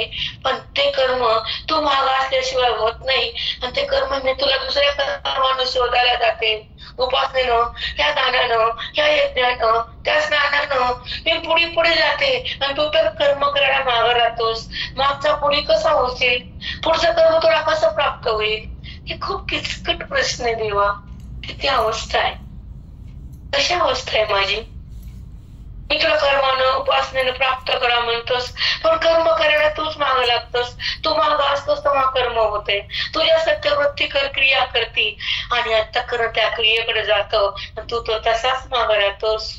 पण ते कर्म तू मागा असल्याशिवाय होत नाही. आणि ते कर्म मी तुला दुसऱ्या कर्मानं शोधायला जाते. उपासनेनं, ह्या दानानं, ह्या यज्ञानं, त्या स्नानानं मी पुढे पुढे जाते आणि तू तर कर्म करायला मागं राहतोस. मागचा पुढे कसा होशील? पुढचं कर्म तुला कसं प्राप्त होईल? हे खूप किचकट प्रश्न आहे देवा. किती अवस्था आहे, कशी अवस्था आहे माझी? मी तुला कर्मानं उपासनेनं प्राप्त करा म्हणतोस, पण कर्म करायला तूच मागं लागतोस. तू मागं असतोस तेव्हा कर्म होते. तुझ्या सत्यवृत्ती क्रिया करती आणि आता त्या क्रियेकडे जातो आणि तू तो तसाच मागं राहतोस.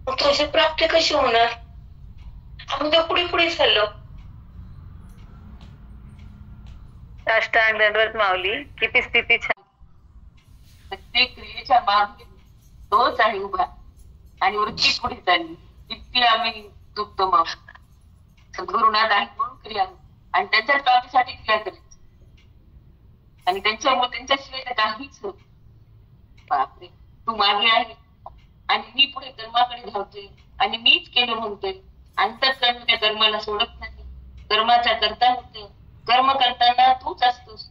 मग तुझी प्राप्ती कशी होणार? आपण तर पुढे पुढे चाललो. साष्टांग दंडवत माऊली. किती स्थिती छान. प्रत्येक क्रियेच्या मागे तोच आहे उभा आणि वृत्ती पुढे चालली. इतकी आम्ही चुकतो मग. सद्गुरुनाथ आहे म्हणून क्रिया आणि त्यांच्या प्राप्तीसाठी क्रिया करायची आणि त्यांच्यामुळे त्यांच्याशिवाय काहीच होत. बापरे, तू मागे आहे आणि मी पुढे कर्माकडे धावतोय आणि मीच केलं म्हणतोय. अंतःकरण त्या कर्माला सोडत नाही. कर्माचा करता होतो. कर्म करताना तूच असतोस.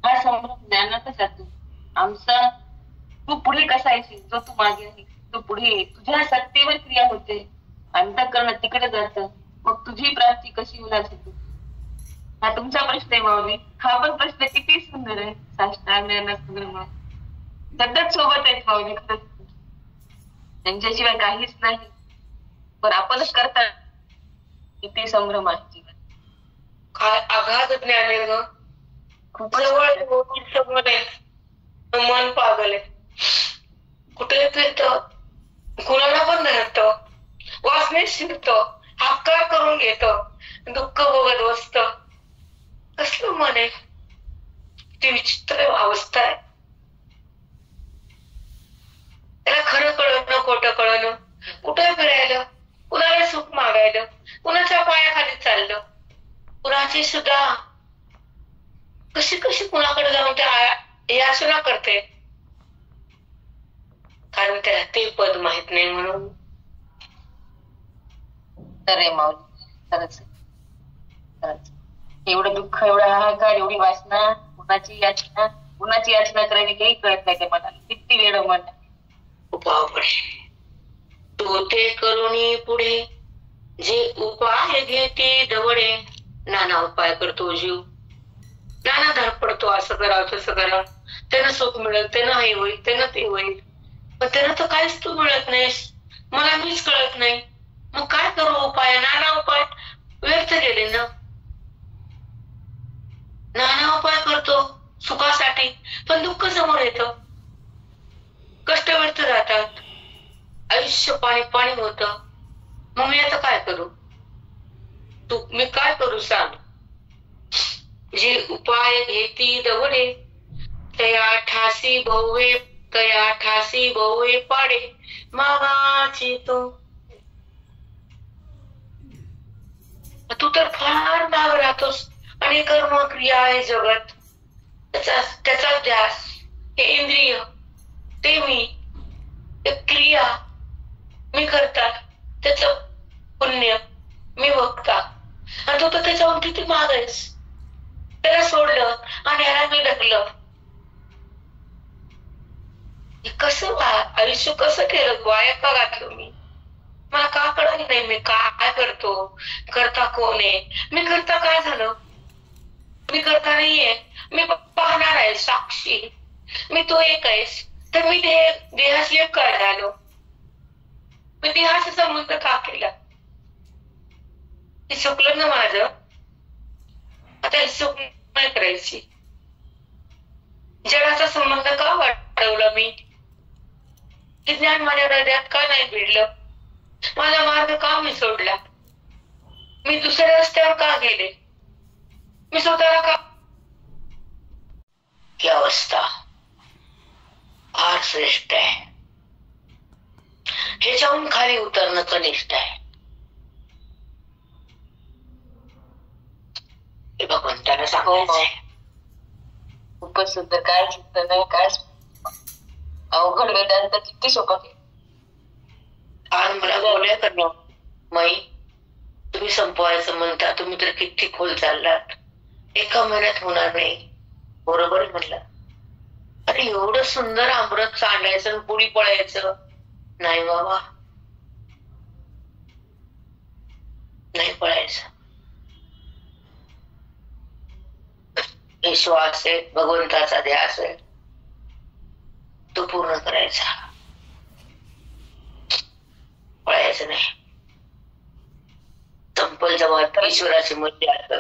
हा संभ्रम ज्ञानातच जातो आमचा. तू पुढे कसा येशील? जो तू मागे आहे तो पुढे ये. तुझ्या सत्तेवर क्रिया होते, अंतःकरण तिकडे जातं. मग तुझी प्राप्ती कशी होणार होती? हा तुमचा प्रश्न आहे माऊली. हा पण प्रश्न किती सुंदर आहे. साष्टांग सतत सोबत आहेत माऊली. खरंच त्यांच्याशिवाय काहीच नाही, पण आपणच करता. किती संभ्रम आहे जीवन. काय आघात ज्ञान आहे ग. जवळ मन पागल आहे. कुठे फिरतं, कुणाला पण धरतं, वासनेत शिरतं, हाकार करून घेतं, दुःख बघत बसतं. कसलं मन आहे? ती विचित्र अवस्था आहे. त्याला खरं कळणं खोटं कळणं, कुठे फिरायला, कुणाला सुख मागायला, कुणाच्या पायाखाली चाललं, कुणाची सुद्धा कशी कशी कुणाकडे जाऊन त्या याचना करते. कारण त्याला ते पद माहित नाही म्हणून. खरे माऊली, खरंच खरंच. एवढं दुःख, एवढा हाहाकार, एवढी वासना, कुणाची याचना करायची काही कळत नाही. ते मनाला किती वेळ मन. तू ते करुणी पुढे जे उपाय घेते दवडे. नाना उपाय करतो जीव, नाना धडपडतो. असं करावं तसं करावं, त्यानं सुख मिळेल, त्यानं हे होईल, त्यानं ते होईल. पण त्यानं तर काहीच तू मिळत नाहीस. मला मीच कळत नाही. मग काय करू? उपाय नाना उपाय व्यर्थ गेले ना. नाना उपाय करतो सुखासाठी, पण दुःख समोर येतं. कष्ट व्यर्थ जातात. आयुष्य पाणी पाणी होतं. मग मी आता काय करू? मी काय करू सांग? जे उपाय घेती दवडे तया ठासी बहुवे पाडे मागाची तो. तू तर फार माग राहतोस आणि कर्म क्रिया आहे जगत. त्याचा ध्यास, हे इंद्रिय, ते मी, क्रिया मी करता, त्याच पुण्य मी बघता. आणि तू तर त्याच्याहून किती माग आहेस. त्याला सोडलं आणि याला मी ढकलं. कसं आयुष्य कसं केलं? वाया का घातलं मी? मला का कळलं नाही मी काय करतो? करता कोण आहे? मी करता काय झालं? मी करता नाहीये. मी पाहणार आहे, साक्षी. मी तो एक आहेस. तर मी देहाशी एक काय झालो? मी देहाचा संबंध का केला? हे चुकलं ना माझं, आता हे चूक नाही करायची. जगाचा संबंध का वाढवला मी? हे ज्ञान माझ्या हृदयात का नाही भिडलं? माझा मार्ग का मी सोडला? मी दुसऱ्या रस्त्यावर का गेले? मी स्वतःला का? ही अवस्था फार श्रेष्ठ आहे. ह्याच्याहून खाली उतरणं कनिष्ठ आहे. हे भगवंताला सांगायचंय. खूपच सुंदर. काय चिंतन आहे, काय अवघड वेदांत किती सोपं केलं. आज मला बोलाय करणं माई, तुम्ही संपवायचं म्हणता, तुम्ही तर किती खोल चाललात. एका महिन्यात होणार नाही. बरोबर म्हटलं. अरे एवढं सुंदर अमृत सांडायचं, पुढी पळायचं नाही बाबा, नाही पळायचं. विश्वास आहे, भगवंताचा ध्यास आहे, तो पूर्ण करायचा, पळायचं नाही. संपल जेव्हा ईश्वराची मर्जी असत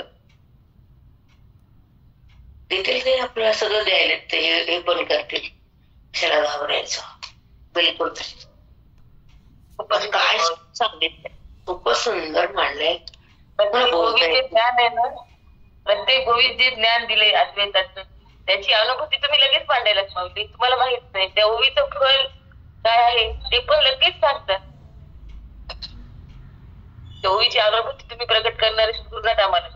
देतील ते आपल्याला सगळं द्यायला, ते हे पण करतील. कशाला घाबरायचं? बिलकुल. पण काय सांगितलं, खूपच सुंदर मांडलंय. ज्ञान आहे ना, प्रत्येक ओवीत जे ज्ञान दिले अद्वैताचं, त्याची अनुभूती तुम्ही लगेच मांडायला मागली. तुम्हाला माहित नाही त्या ओवीचं फळ काय आहे ते पण लगेच सांगतात. त्या ओवीची अनुभूती तुम्ही प्रगट करणारे गुरुनाथ आम्हाला.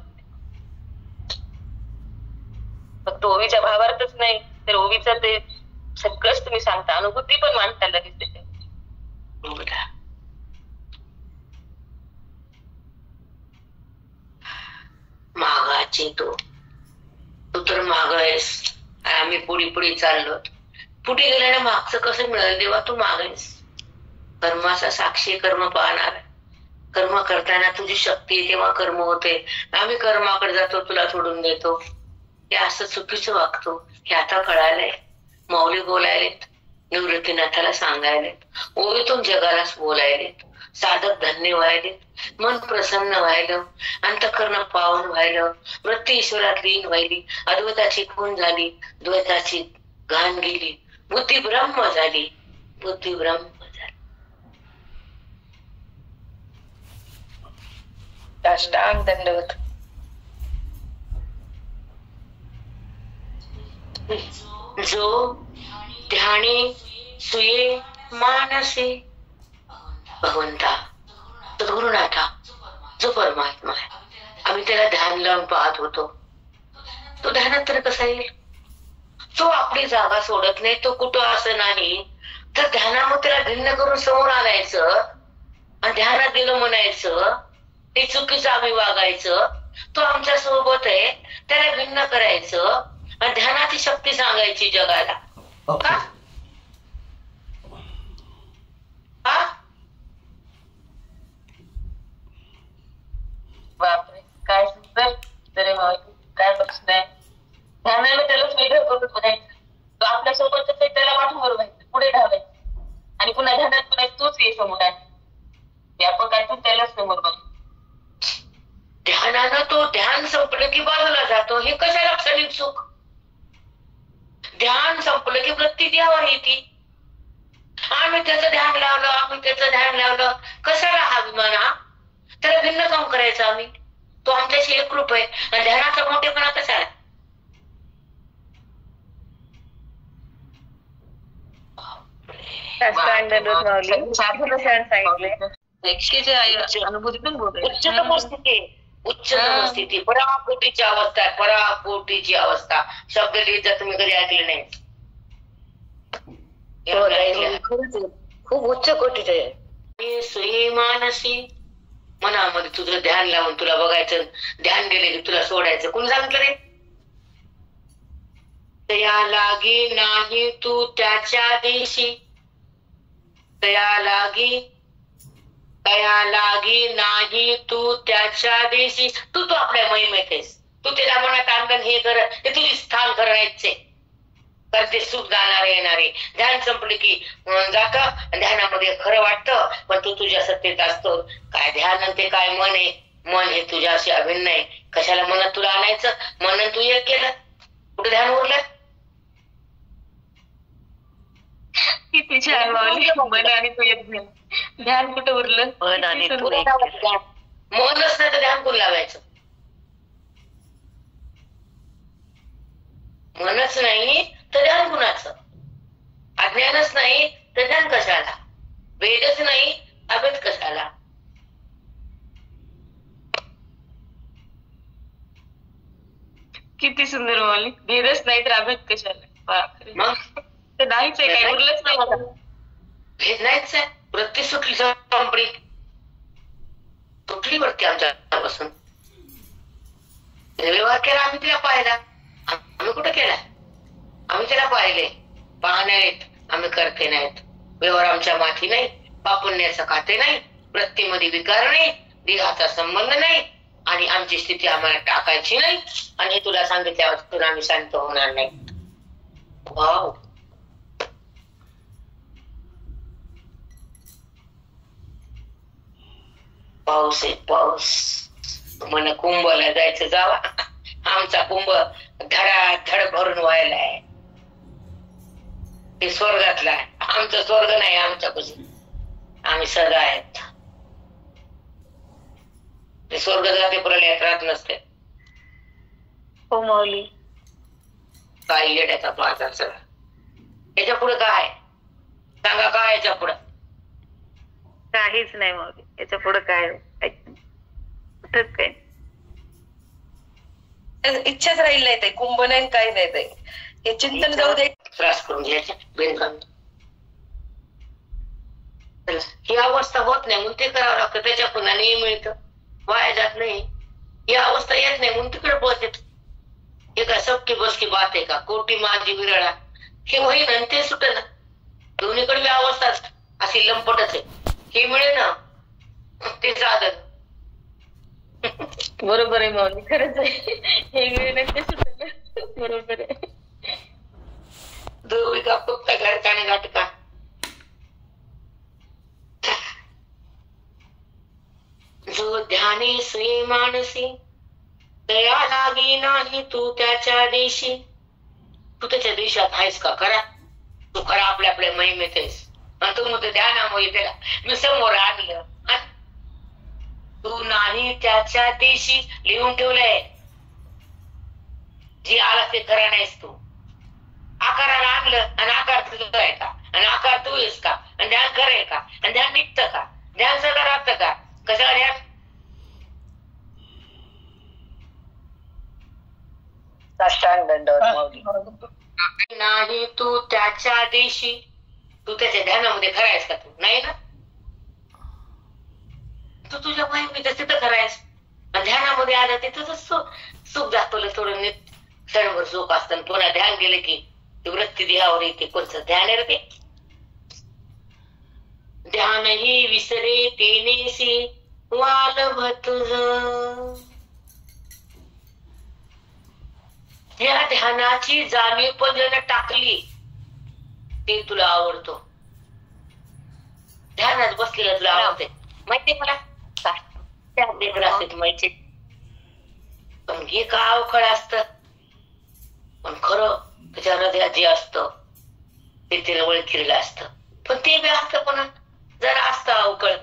फक्त ओवीच्या भावार्थच नाही तर ओवीचं ते सगळंच तुम्ही सांगता, अनुभूती पण मांडता लगेच त्याच्या. मागाची तू तर माग आहेस. आम्ही पुढे पुढे चाललो. पुढे गेल्याने मागचं कसं मिळेल देवा? तू माग आहेस. कर्माचा साक्षी कर्म पाहणार. कर्म करताना तुझी शक्ती आहे तेव्हा कर्म होते. आम्ही कर्माकडे जातो, तुला सोडून देतो. हे असं चुकीचं वागतो. हे आता कळालंय. माऊली बोलायलेत, निवृत्तीनाथाला सांगायलेत, ओवीतून जगालाच बोलायलेत. साधक धन्य व्हायलेत, मन प्रसन्न व्हायलं, अंतःकरण पावन व्हायलं, वृत्ती ईश्वरात लीन व्हायली, अद्वैताची खून झाली, द्वैताची घाण गेली, बुद्धी ब्रह्म झाली, बुद्धी ब्रह्म झाली. साष्टांग दंडवत. जो ध्यानी सुये मानसे, भगवंता सद्गुरुनाथा जो परमात्मा आहे, आम्ही त्याला ध्यान लावून पाहत होतो. तो ध्यानात तर कसा येईल? तो आपली जागा सोडत नाही. तो कुठं असं नाही तर ध्यानामध्ये त्याला भिन्न करून समोर आणायचं आणि ध्यानात गेलं म्हणायचं. ते चुकीचं आम्ही वागायचं. तो आमच्या सोबत आहे, त्याला भिन्न करायचं आणि ध्यानाची शक्ती सांगायची जगाला. का? बापरे, काय सुंदर. तरी काय प्रश्न आहे. ध्यानाला त्यालाच वेगळं करून बघायचं. तो आपल्या सोबतच आहे, त्याला पाठीवर व्हायचं, पुढे धावायचं आणि पुन्हा ध्यानात पुन्हा तोच ये समोर आहे. व्यापक आहे तो त्यालाच समोर बघ. ध्यानानं तो ध्यान संपलं की बाजूला जातो. हे कशा लक्षात सुख? ध्यान संपलं की वृत्ती देवावर येते. आम्ही त्याचं ध्यान लावलं, आम्ही त्याचं ध्यान लावलं. कशाला हा अभिमान? हा त्याला भिन्न काम करायचं आम्ही. तो आमच्याशी एकरूप आहे आणि ध्यानाचा मोठेपणा कसा आहे? अनुभूतीतून उच्चतम स्थिती, उच्चतम स्थिती, पराकोटीची अवस्था आहे. पराकोटीची अवस्था शब्द लिहित जर तुम्ही कधी ऐकले नाही. खूप उच्च कोटीच आहे. सुही मानसी, मनामध्ये तुझं ध्यान लावून तुला बघायचं. ध्यान गेले की तुला सोडायचं. कोणी सांगितलं रे? तया लागी नाही तू त्याच्या दिवशी, तया लागी नाही तू त्याच्या दिवशी. तू आपल्या महिमेत आहेस. तू त्याला मनात आणलं हे कर, ते तुझी स्थान करायचे. तर ते सुख जाणारे येणारे. ध्यान संपले की जात ध्यानामध्ये खरं वाटतं, पण तू तुझ्या सत्तेत असतो. काय ध्यान ते काय मन आहे? मन हे तुझ्याशी अभिन्न आहे. कशाला मनात तुला आणायचं? मन तू एक केलं, कुठे ध्यान उरलं? किती छान माऊली. मन आणि तू एक ध्यान, ध्यान कुठं उरलं? मन आणि तू एक. मनच नाही तर ध्यान कोण लावायचं? मनच नाही तर ध्यान कुणाचं? अज्ञानच नाही तर ध्यान कशाला? वेदच नाही अभेद कशाला? किती सुंदर माऊली. भेदच नाही तर अभेद कशाला? बापरे. मग ते नाहीच आहे, काही उरलंच नाही मला. भेद नाहीच आहे. वृत्ती सुटली संपली, सुटली वृत्ती आमच्यापासून. व्यवहार केला आम्ही तिला पाहिला. आम्ही कुठं केला? आम्ही तिला पाहिले. पाहण्यात आम्ही करते नाहीत. व्यवहार आमच्या माथी नाही, पापुण्याचं खाते नाही, वृत्तीमध्ये विकार नाही, देहाचा संबंध नाही, आणि आमची स्थिती आम्हाला टाकायची नाही. आणि हे तुला सांगितल्यावर आम्ही शांत होणार नाही. वाव. पाऊस आहे पाऊस. म्हण कुंभला जायचं जावा. आमचा कुंभ धडाधड भरून व्हायलाय. ते स्वर्गातला आहे. आमचं स्वर्ग नाही आमच्यापासून. आम्ही सदा आहेत. ते स्वर्ग जाते प्रलयात राहत नसते. हो माऊली. काय येड्याचा बाजार सगळा. याच्या पुढे काय सांगा? काय याच्या पुढे? काहीच नाही माऊली. याच्या पुढे काय? कुठंच काय. इच्छाच राहील नाही ते. कुंभ नाही, काही नाही ते. हे चिंतन जाऊ दे. त्रास करून घ्यायचा बिनकामी. ही अवस्था होत नाही म्हणून ते करावं लागतं. त्याच्या पुन्हा नाही मिळतं, वाया जात नाही. ही अवस्था येत नाही म्हणून तिकडे पोहोचत. हे काय सबकी बस की बात आहे का? कोटी माझी विरळा. हे होईन आणि ते सुट ना. दोन्हीकडे अवस्था अशी लंपटच आहे. हे मिळे ना ते साधन. बरोबर आहे माऊली. खरंच आहे. हे मिळणं ते सुटलं. बरोबर आहे. दोघी का फक्त घरकाने घाटका. जो ध्यानी श्री मानसी दया लागी नाही तू त्याच्या देशी. तू त्याच्या देशात आहेस का? खरा तू खरा आपल्या आपल्या महिमेत आहेस. आणि तू म्हणतो ध्यानामुळे त्याला मी समोर आणलं. तू नाही त्याच्या देशी. लिहून ठेवलंय. जे आला ते खरा नाहीस तू. आकाराला आणलं आणि आकार तुझा आहे का? आणि आकार तू आहेस का? आणि ध्यान खरं आहे का? आणि ध्यान निघतं का? ध्यान सगळं राहतं का? कशाला ध्यान? नाही तू त्याच्या देशी. तू त्याच्या ध्यानामध्ये खरायस का? तू नाही ना. तू तुझ्या महिमेत तिथं खरायस. ध्यानामध्ये आलं ते तुझं सुख दाखवलं. थोडं क्षणभर सुख असतं. पुन्हा ध्यान गेलं की वृत्ती देहावर येते. कोणचं ध्यान आहे ते? ध्यान ही विसरे तेनेसी वालभ तुझ. या ध्यानाची जाणीव पण ज्यानं टाकली ते तुला आवडतो. ध्यानात बसलेलं तुला आवडते. माहितीये मला काय माहिती. पण हे का अवखळ असत. पण खरं त्याच्या हृदयात जे असतं ते तिला ओळखीला असतं. पण ते बी असतं पण जरा असतं अवकळ.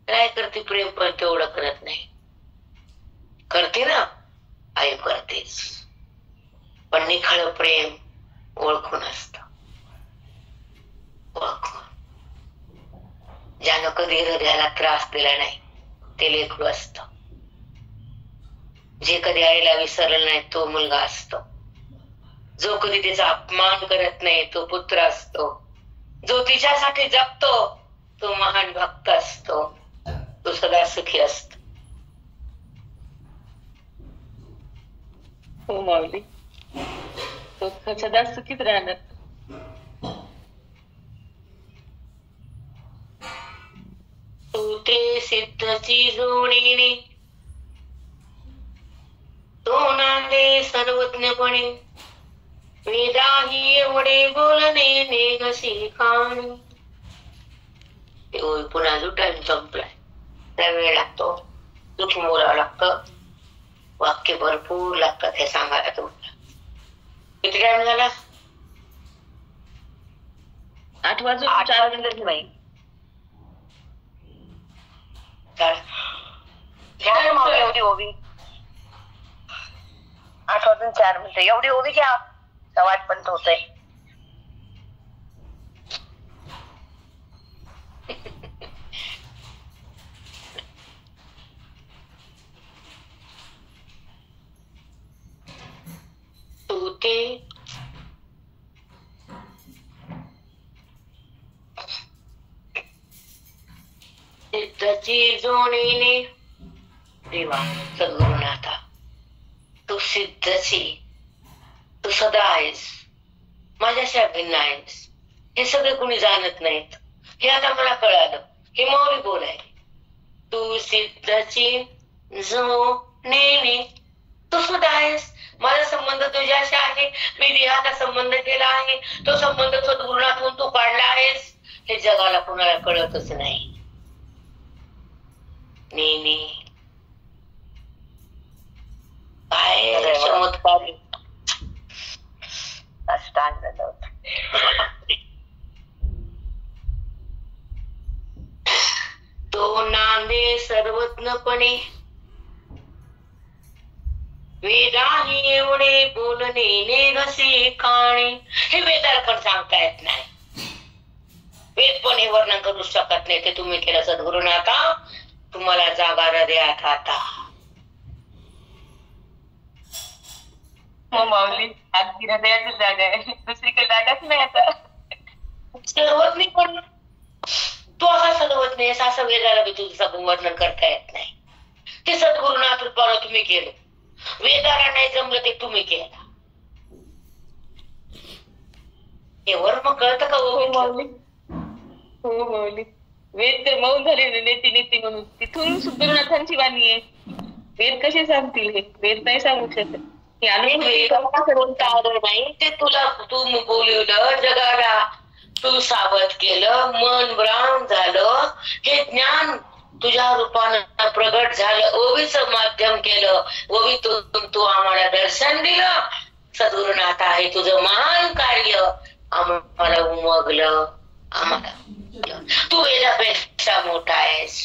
काय करते प्रेम पण तेवढं करत नाही. करते ना आई करतेच. पण निखळ प्रेम ओळखून असत. ओळखून. ज्यानं कधी हृदयाला त्रास दिला नाही ते लेकरू असत. जे कधी आईला विसरलं नाही तो मुलगा असतो. जो कधी तिचा अपमान करत नाही तो पुत्र असतो. जो तिच्यासाठी जगतो तो महान भक्त असतो. तो सदा सुखी असतो. हो माऊली. तो सदा सुखीच राहणार. तू ते सिद्धची जोडीने तो नांदे सर्वज्ञपणे. वेदाही एवढे बोलणे नेगसी खाणी. पुन्हा जो टाइम संपलाय त्या वेळ लागतो. उठून बोलावं लागतं. वाक्य भरपूर लागतात हे सांगायला तुम्हाला. किती टाइम झाला? 8:04 बाई. घ्या मग एवढी ओवी. 8:04 एवढी ओवी घ्या. 8:15 पण होतंय. तू ते सिद्धची जोडीने देवा सद्गुरुनाथा, तू सिद्धची, तू सदा आहेस, माझ्याशी भिन्न आहेस. हे सगळे कुणी जाणत नाहीत. हे आता मला कळालं. हे मौली बोल आहे. तू सिद्धची जोडीने, तू सुद्धा आहेस. माझा संबंध तुझ्याशी आहे. मी देहाचा संबंध केला आहे. तो संबंध सद्गुरुनाथून तू काढला आहेस. हे जगाला कुणाला कळतच नाही. नेहमी काय चमत्कार तो नांदे सर्वज्ञपणे, वेदाही एवढे बोलणे नेगसे काणे. हे वेदाला पण सांगता येत नाही. वेद पण हे वर्णन करू शकत नाही. ते तुम्ही केलं सद्गुरुनाथा. तुम्हाला जागा हृदयात आता. माऊली अगदी हृदयाची जागा आहे. दुसरीकडे जागाच नाही आता. सर्वज्ञ पण तू असा सर्वज्ञ आहेस असं वेदाला बी तुझं वर्णन करता येत नाही. ते सद्गुरुनाथ रूपानं तुम्ही केलं. वेदाला नाही जमलं ते तुम्ही केलं. हे वर्म कळतं का? हो माऊली. हो माऊली. वेद तर मौन झाले नेती नेती म्हणून. तिथून सद्गुरुनाथांची वाणी आहे. वेद कसे सांगतील? हे वेद नाही सांगू शकत. हे अनुभव नाही. ते तुला तू बोलवलं जगाला, तू सावध केलं, मन ब्राह्म झालं. हे ज्ञान तुझ्या रूपानं प्रगट झालं. ओवीचं माध्यम केलं. ओवीतून तू आम्हाला दर्शन दिलं. सद्गुरुनाथ आहे तुझं महान कार्य आम्हाला उमगलं. आम्हाला तू वेदापेक्षा मोठा आहेस.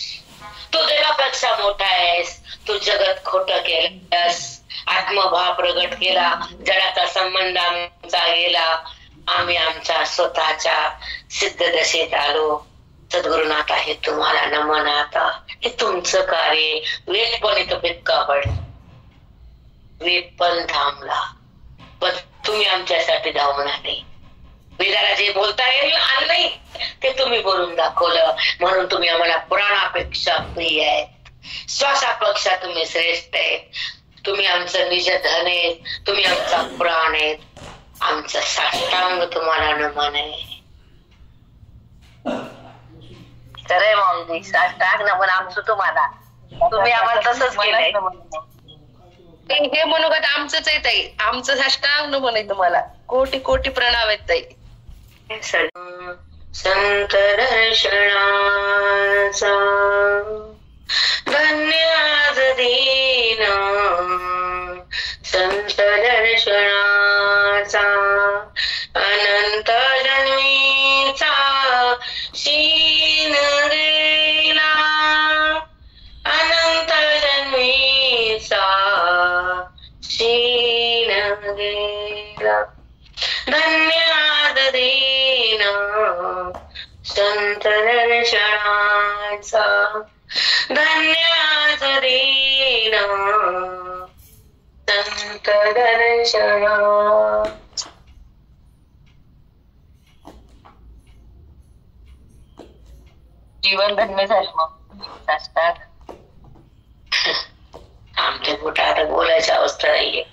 तू देवापेक्षा मोठा आहेस. तू जगत खोटं केलंस. आत्मभाव प्रगट केला. जडाचा संबंध आमचा गेला. आम्ही आमच्या स्वतःच्या सिद्ध दशेत आलो. सद्गुरुनाथ आहे तुम्हाला नमन. आता हे तुमचं कार्य. वेद पण इथं पिक्का पडला. वेद पण थांबला. पण तुम्ही आमच्यासाठी धावून आले. वेदाला जे बोलता येईल आलं नाही ते तुम्ही बोलून दाखवलं. म्हणून तुम्ही आम्हाला प्राणापेक्षा प्रिय आहेत. श्वासापेक्षा तुम्ही श्रेष्ठ आहेत. तुम्ही आमचं निज धन आहेत. तुम्ही आमचा प्राण आहेत. आमचं साष्टांग तुम्हाला नमन आहे. खरंय माऊली. साष्टांग नमन आमचं तुम्हाला. तुम्ही आम्हाला तसंच केलंय. हे मनोगत आमचंच आहे ताई. आमचं साष्टांग नमन आहे तुम्हाला. कोटी कोटी प्रणाम आहेत ताई. संत दर्शनाचा धन्यवाद दीन. संत दर्शनाचा अनंत जन्मीचा शीन गेला. अनंत जन्मीचा शीन गेला. धन्यवाद दीन संत दर्शनाचा. धन्यवाद दीन संत दर्शना. जीवन धन्य झालं मग. साष्टांग. आमच्या कुठं आता बोलायची अवस्था नाहीये.